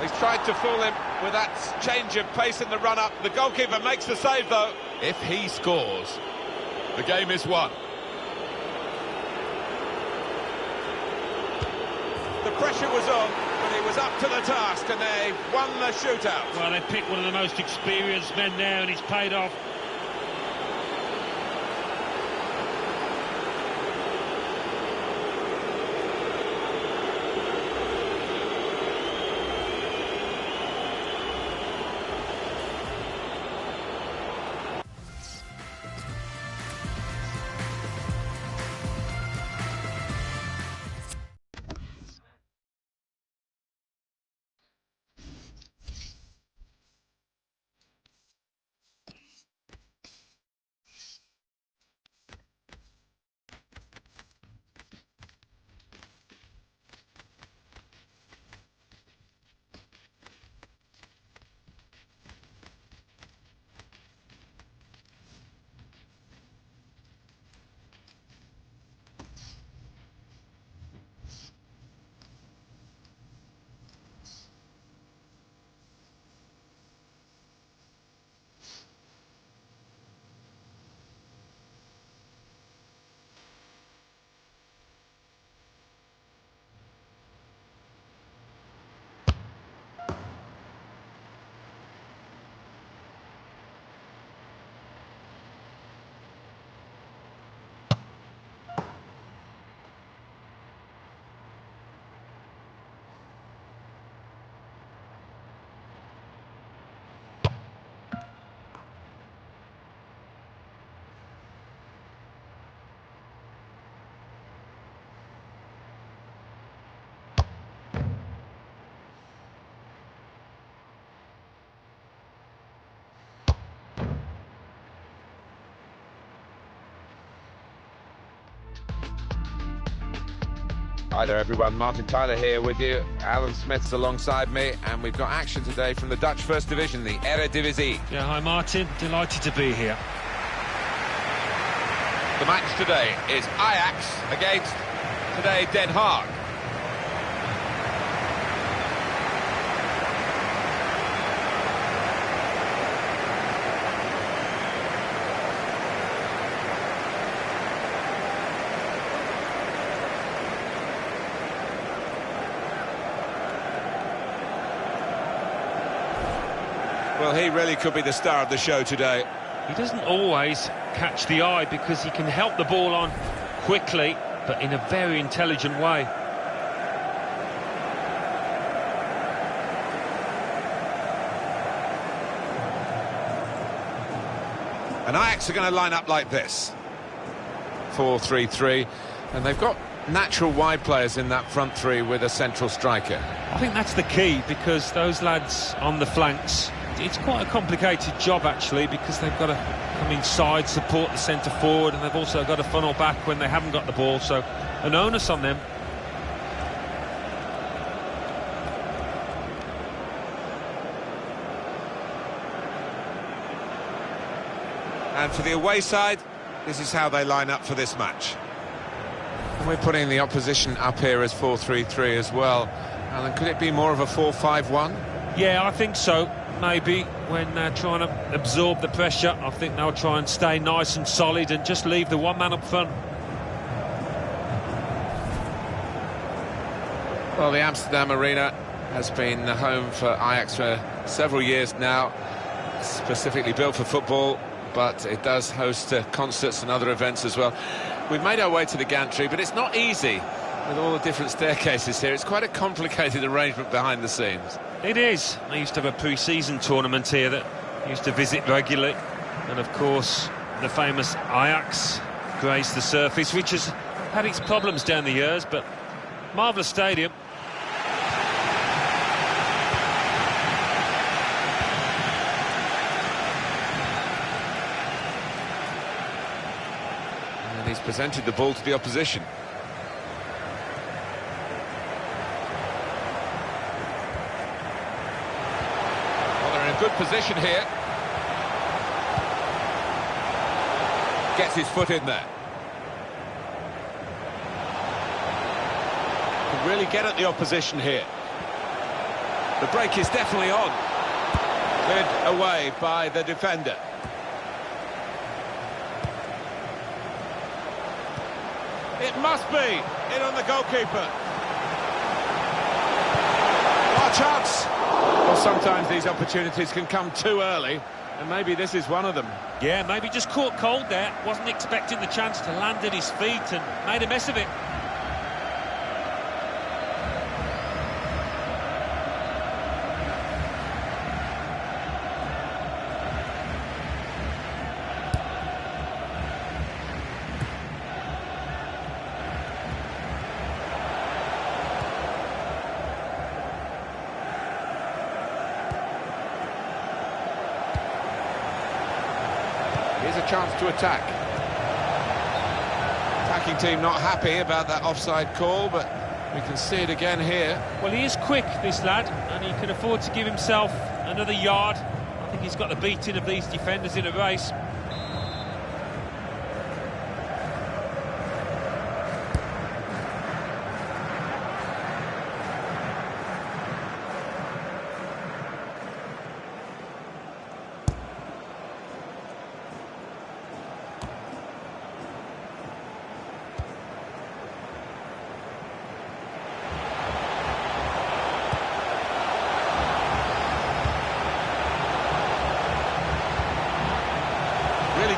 He's tried to fool him with that change of pace in the run-up. The goalkeeper makes the save, though. If he scores, the game is won. The pressure was on, but he was up to the task, and they won the shootout. Well, they picked one of the most experienced men there, and it's paid off. Hi there everyone, Martin Tyler here with you. Alan Smith's alongside me, and we've got action today from the Dutch First Division, the Eredivisie. Yeah, hi Martin, delighted to be here. The match today is Ajax against, today, Den Haag. Well, he really could be the star of the show today. He doesn't always catch the eye because he can help the ball on quickly, but in a very intelligent way. And Ajax are going to line up like this. 4-3-3, and they've got natural wide players in that front three with a central striker. I think that's the key, because those lads on the flanks, it's quite a complicated job actually, because they've got to come inside, support the centre forward, and they've also got to funnel back when they haven't got the ball, so an onus on them. And for the away side, this is how they line up for this match. And we're putting the opposition up here as 4-3-3 as well. Alan, could it be more of a 4-5-1? Yeah, I think so. Maybe when trying to absorb the pressure, I think they'll try and stay nice and solid and just leave the one man up front. Well, the Amsterdam Arena has been the home for Ajax for several years now, specifically built for football, but it does host concerts and other events as well. We've made our way to the gantry, but it's not easy with all the different staircases here. It's quite a complicated arrangement behind the scenes. It is. I used to have a pre-season tournament here that I used to visit regularly, and of course the famous Ajax graced the surface, which has had its problems down the years, but marvellous stadium. And he's presented the ball to the opposition. Good position here. Gets his foot in there. Can really get at the opposition here. The break is definitely on. Cleared away by the defender. It must be in on the goalkeeper. What a chance! Well, sometimes these opportunities can come too early, and maybe this is one of them. Yeah, maybe just caught cold there. Wasn't expecting the chance to land at his feet and made a mess of it. Here's a chance to attack. Attacking team not happy about that offside call, but we can see it again here. Well, he is quick, this lad, and he can afford to give himself another yard. I think he's got the beating of these defenders in a race.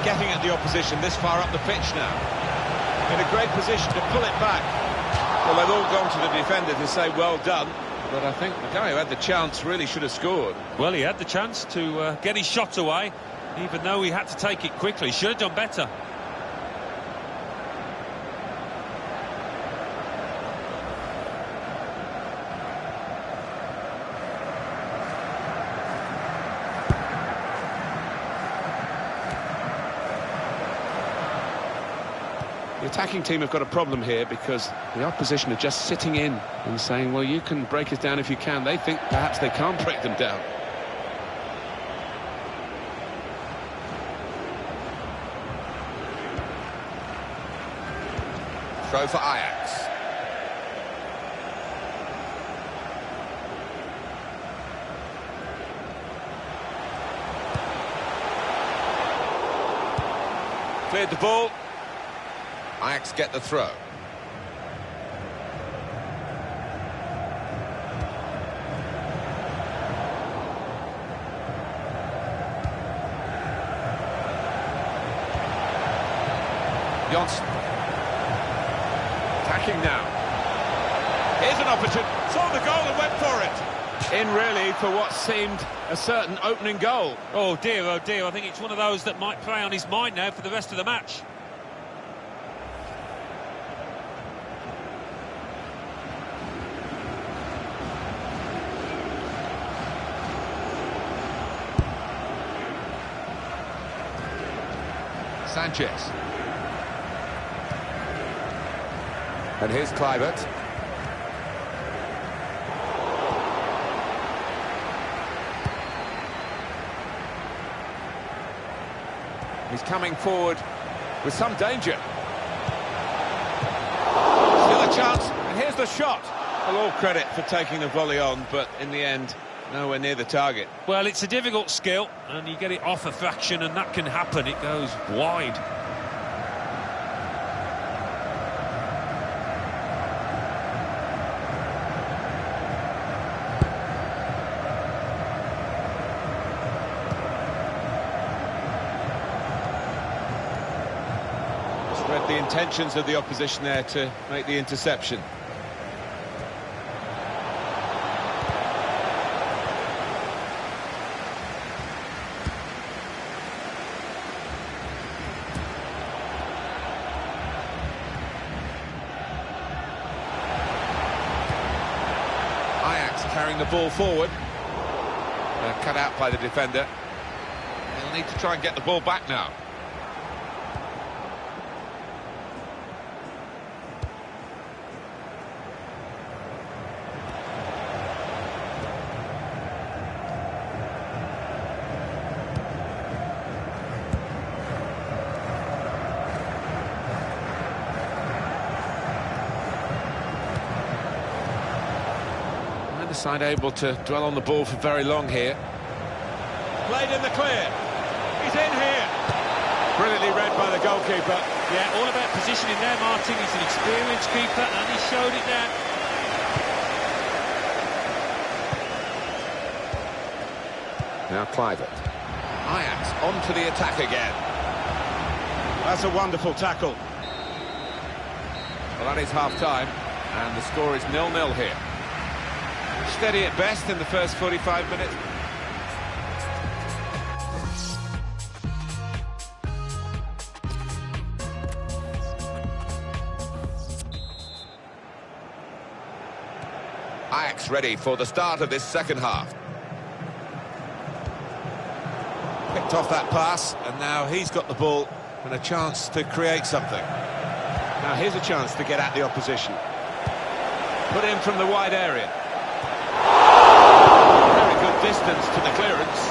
Getting at the opposition this far up the pitch now. In a great position to pull it back. Well, they've all gone to the defender to say well done, but I think the guy who had the chance really should have scored. Well, he had the chance to get his shot away, even though he had to take it quickly. Should have done better. The attacking team have got a problem here because the opposition are just sitting in and saying, well, you can break us down if you can. They think perhaps they can't break them down. Throw for Ajax. Cleared the ball. Ajax get the throw. Johnson. Attacking now. Here's an opportunity. Saw the goal and went for it. In really for what seemed a certain opening goal. Oh dear, I think it's one of those that might play on his mind now for the rest of the match. Sanchez. And here's Kluivert. He's coming forward with some danger. Still a chance, and here's the shot. Well, all credit for taking the volley on, but in the end, nowhere near the target. Well, it's a difficult skill, and you get it off a fraction, and that can happen. It goes wide. Read the intentions of the opposition there to make the interception. Ajax carrying the ball forward. Cut out by the defender. They'll need to try and get the ball back now. Side able to dwell on the ball for very long here. Played in the clear. He's in here. Brilliantly read by the goalkeeper. Yeah, all about positioning there, Martin. He's an experienced keeper, and he showed it there. Now Kluivert. Ajax on to the attack again. That's a wonderful tackle. Well, that is half-time, and the score is 0-0 here. Steady at best in the first 45 minutes. Ajax ready for the start of this second half. Picked off that pass, and now he's got the ball and a chance to create something. Now here's a chance to get at the opposition. Put in from the wide area. Very good distance to the clearance.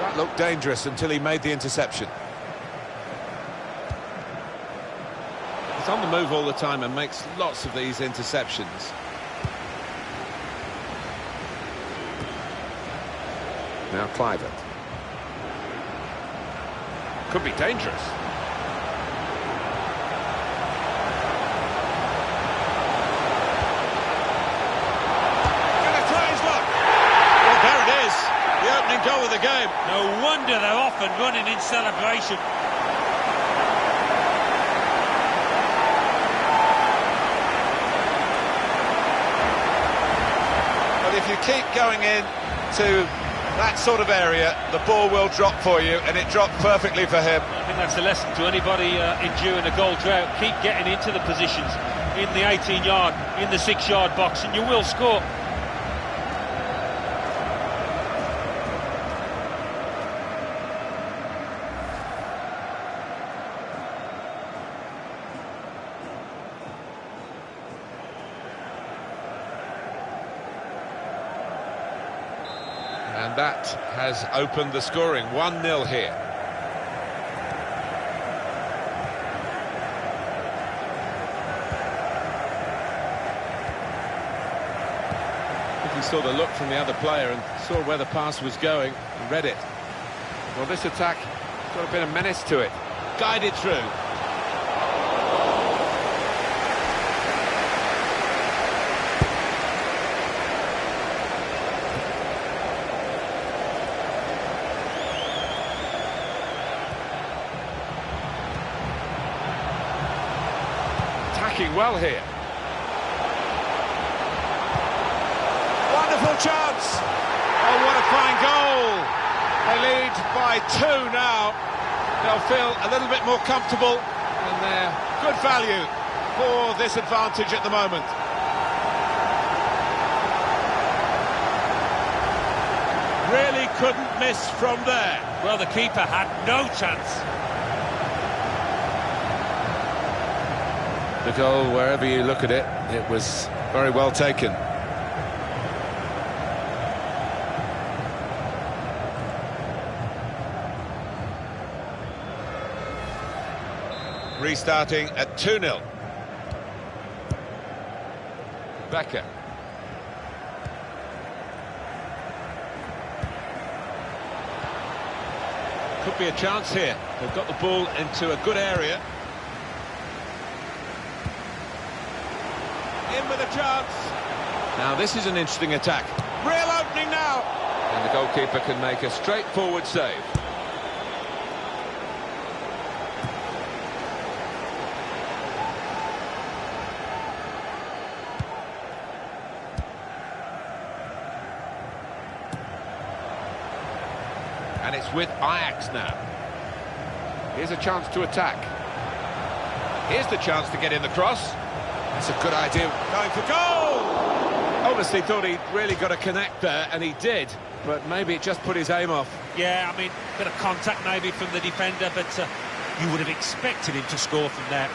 That looked dangerous until he made the interception. He's on the move all the time and makes lots of these interceptions. Now Kluivert. Could be dangerous. Goal of the game. No wonder they're off and running in celebration. But if you keep going in to that sort of area, the ball will drop for you, and it dropped perfectly for him. I think that's a lesson to anybody enduring a goal drought. Keep getting into the positions in the 18-yard, in the 6-yard box, and you will score. And that has opened the scoring. 1-0 here. He saw the look from the other player and saw where the pass was going and read it. Well, this attack has got a bit of menace to it. Guided through. Attacking well here. Wonderful chance. Oh, what a fine goal. They lead by 2 now. They'll feel a little bit more comfortable, and they're good value for this advantage at the moment. Really couldn't miss from there. Well, the keeper had no chance. The goal, wherever you look at it, it was very well taken. Restarting at 2-0. Becker. Could be a chance here. They've got the ball into a good area. In with a chance. Now this is an interesting attack. Real opening now. And the goalkeeper can make a straightforward save. And it's with Ajax now. Here's a chance to attack. Here's the chance to get in the cross. That's a good idea. Going for goal! Obviously thought he'd really got to connect there, and he did. But maybe it just put his aim off. Yeah, I mean, a bit of contact maybe from the defender, but you would have expected him to score from there.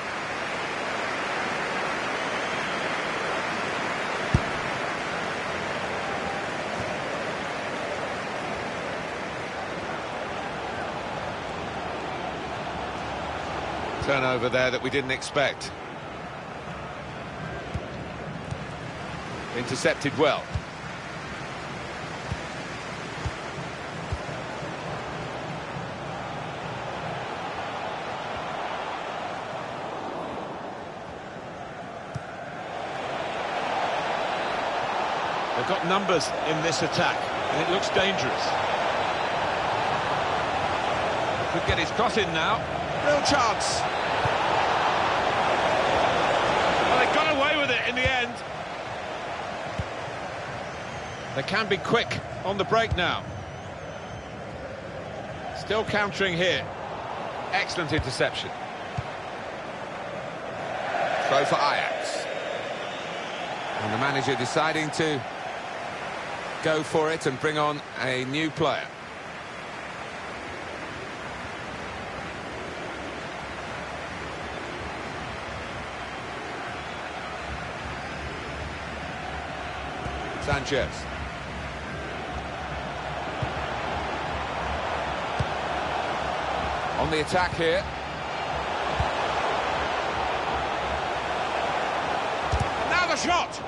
Turnover there that we didn't expect. Intercepted well. They've got numbers in this attack, and it looks dangerous. Could get his cross in now. Real chance. Well, they got away with it in the end. They can be quick on the break now. Still countering here. Excellent interception. Throw for Ajax. And the manager deciding to go for it and bring on a new player. Sanchez. On the attack here. And now the shot!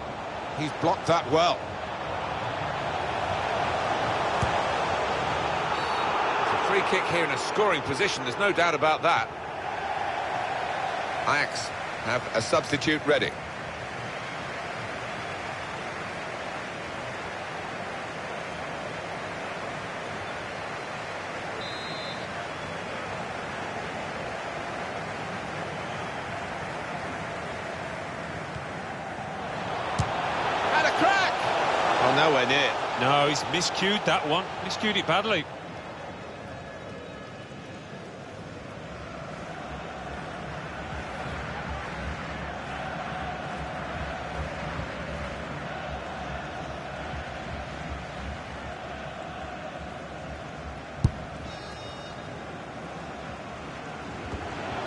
He's blocked that well. It's a free kick here in a scoring position, there's no doubt about that. Ajax have a substitute ready. Oh, nowhere near. No, he's miscued that one. Miscued it badly.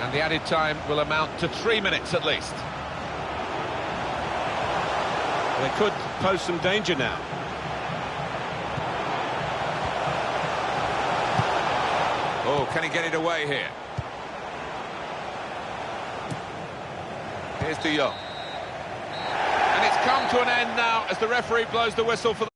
And the added time will amount to 3 minutes at least. They could pose some danger now. Oh, can he get it away here? Here's De Jong. And it's come to an end now as the referee blows the whistle for the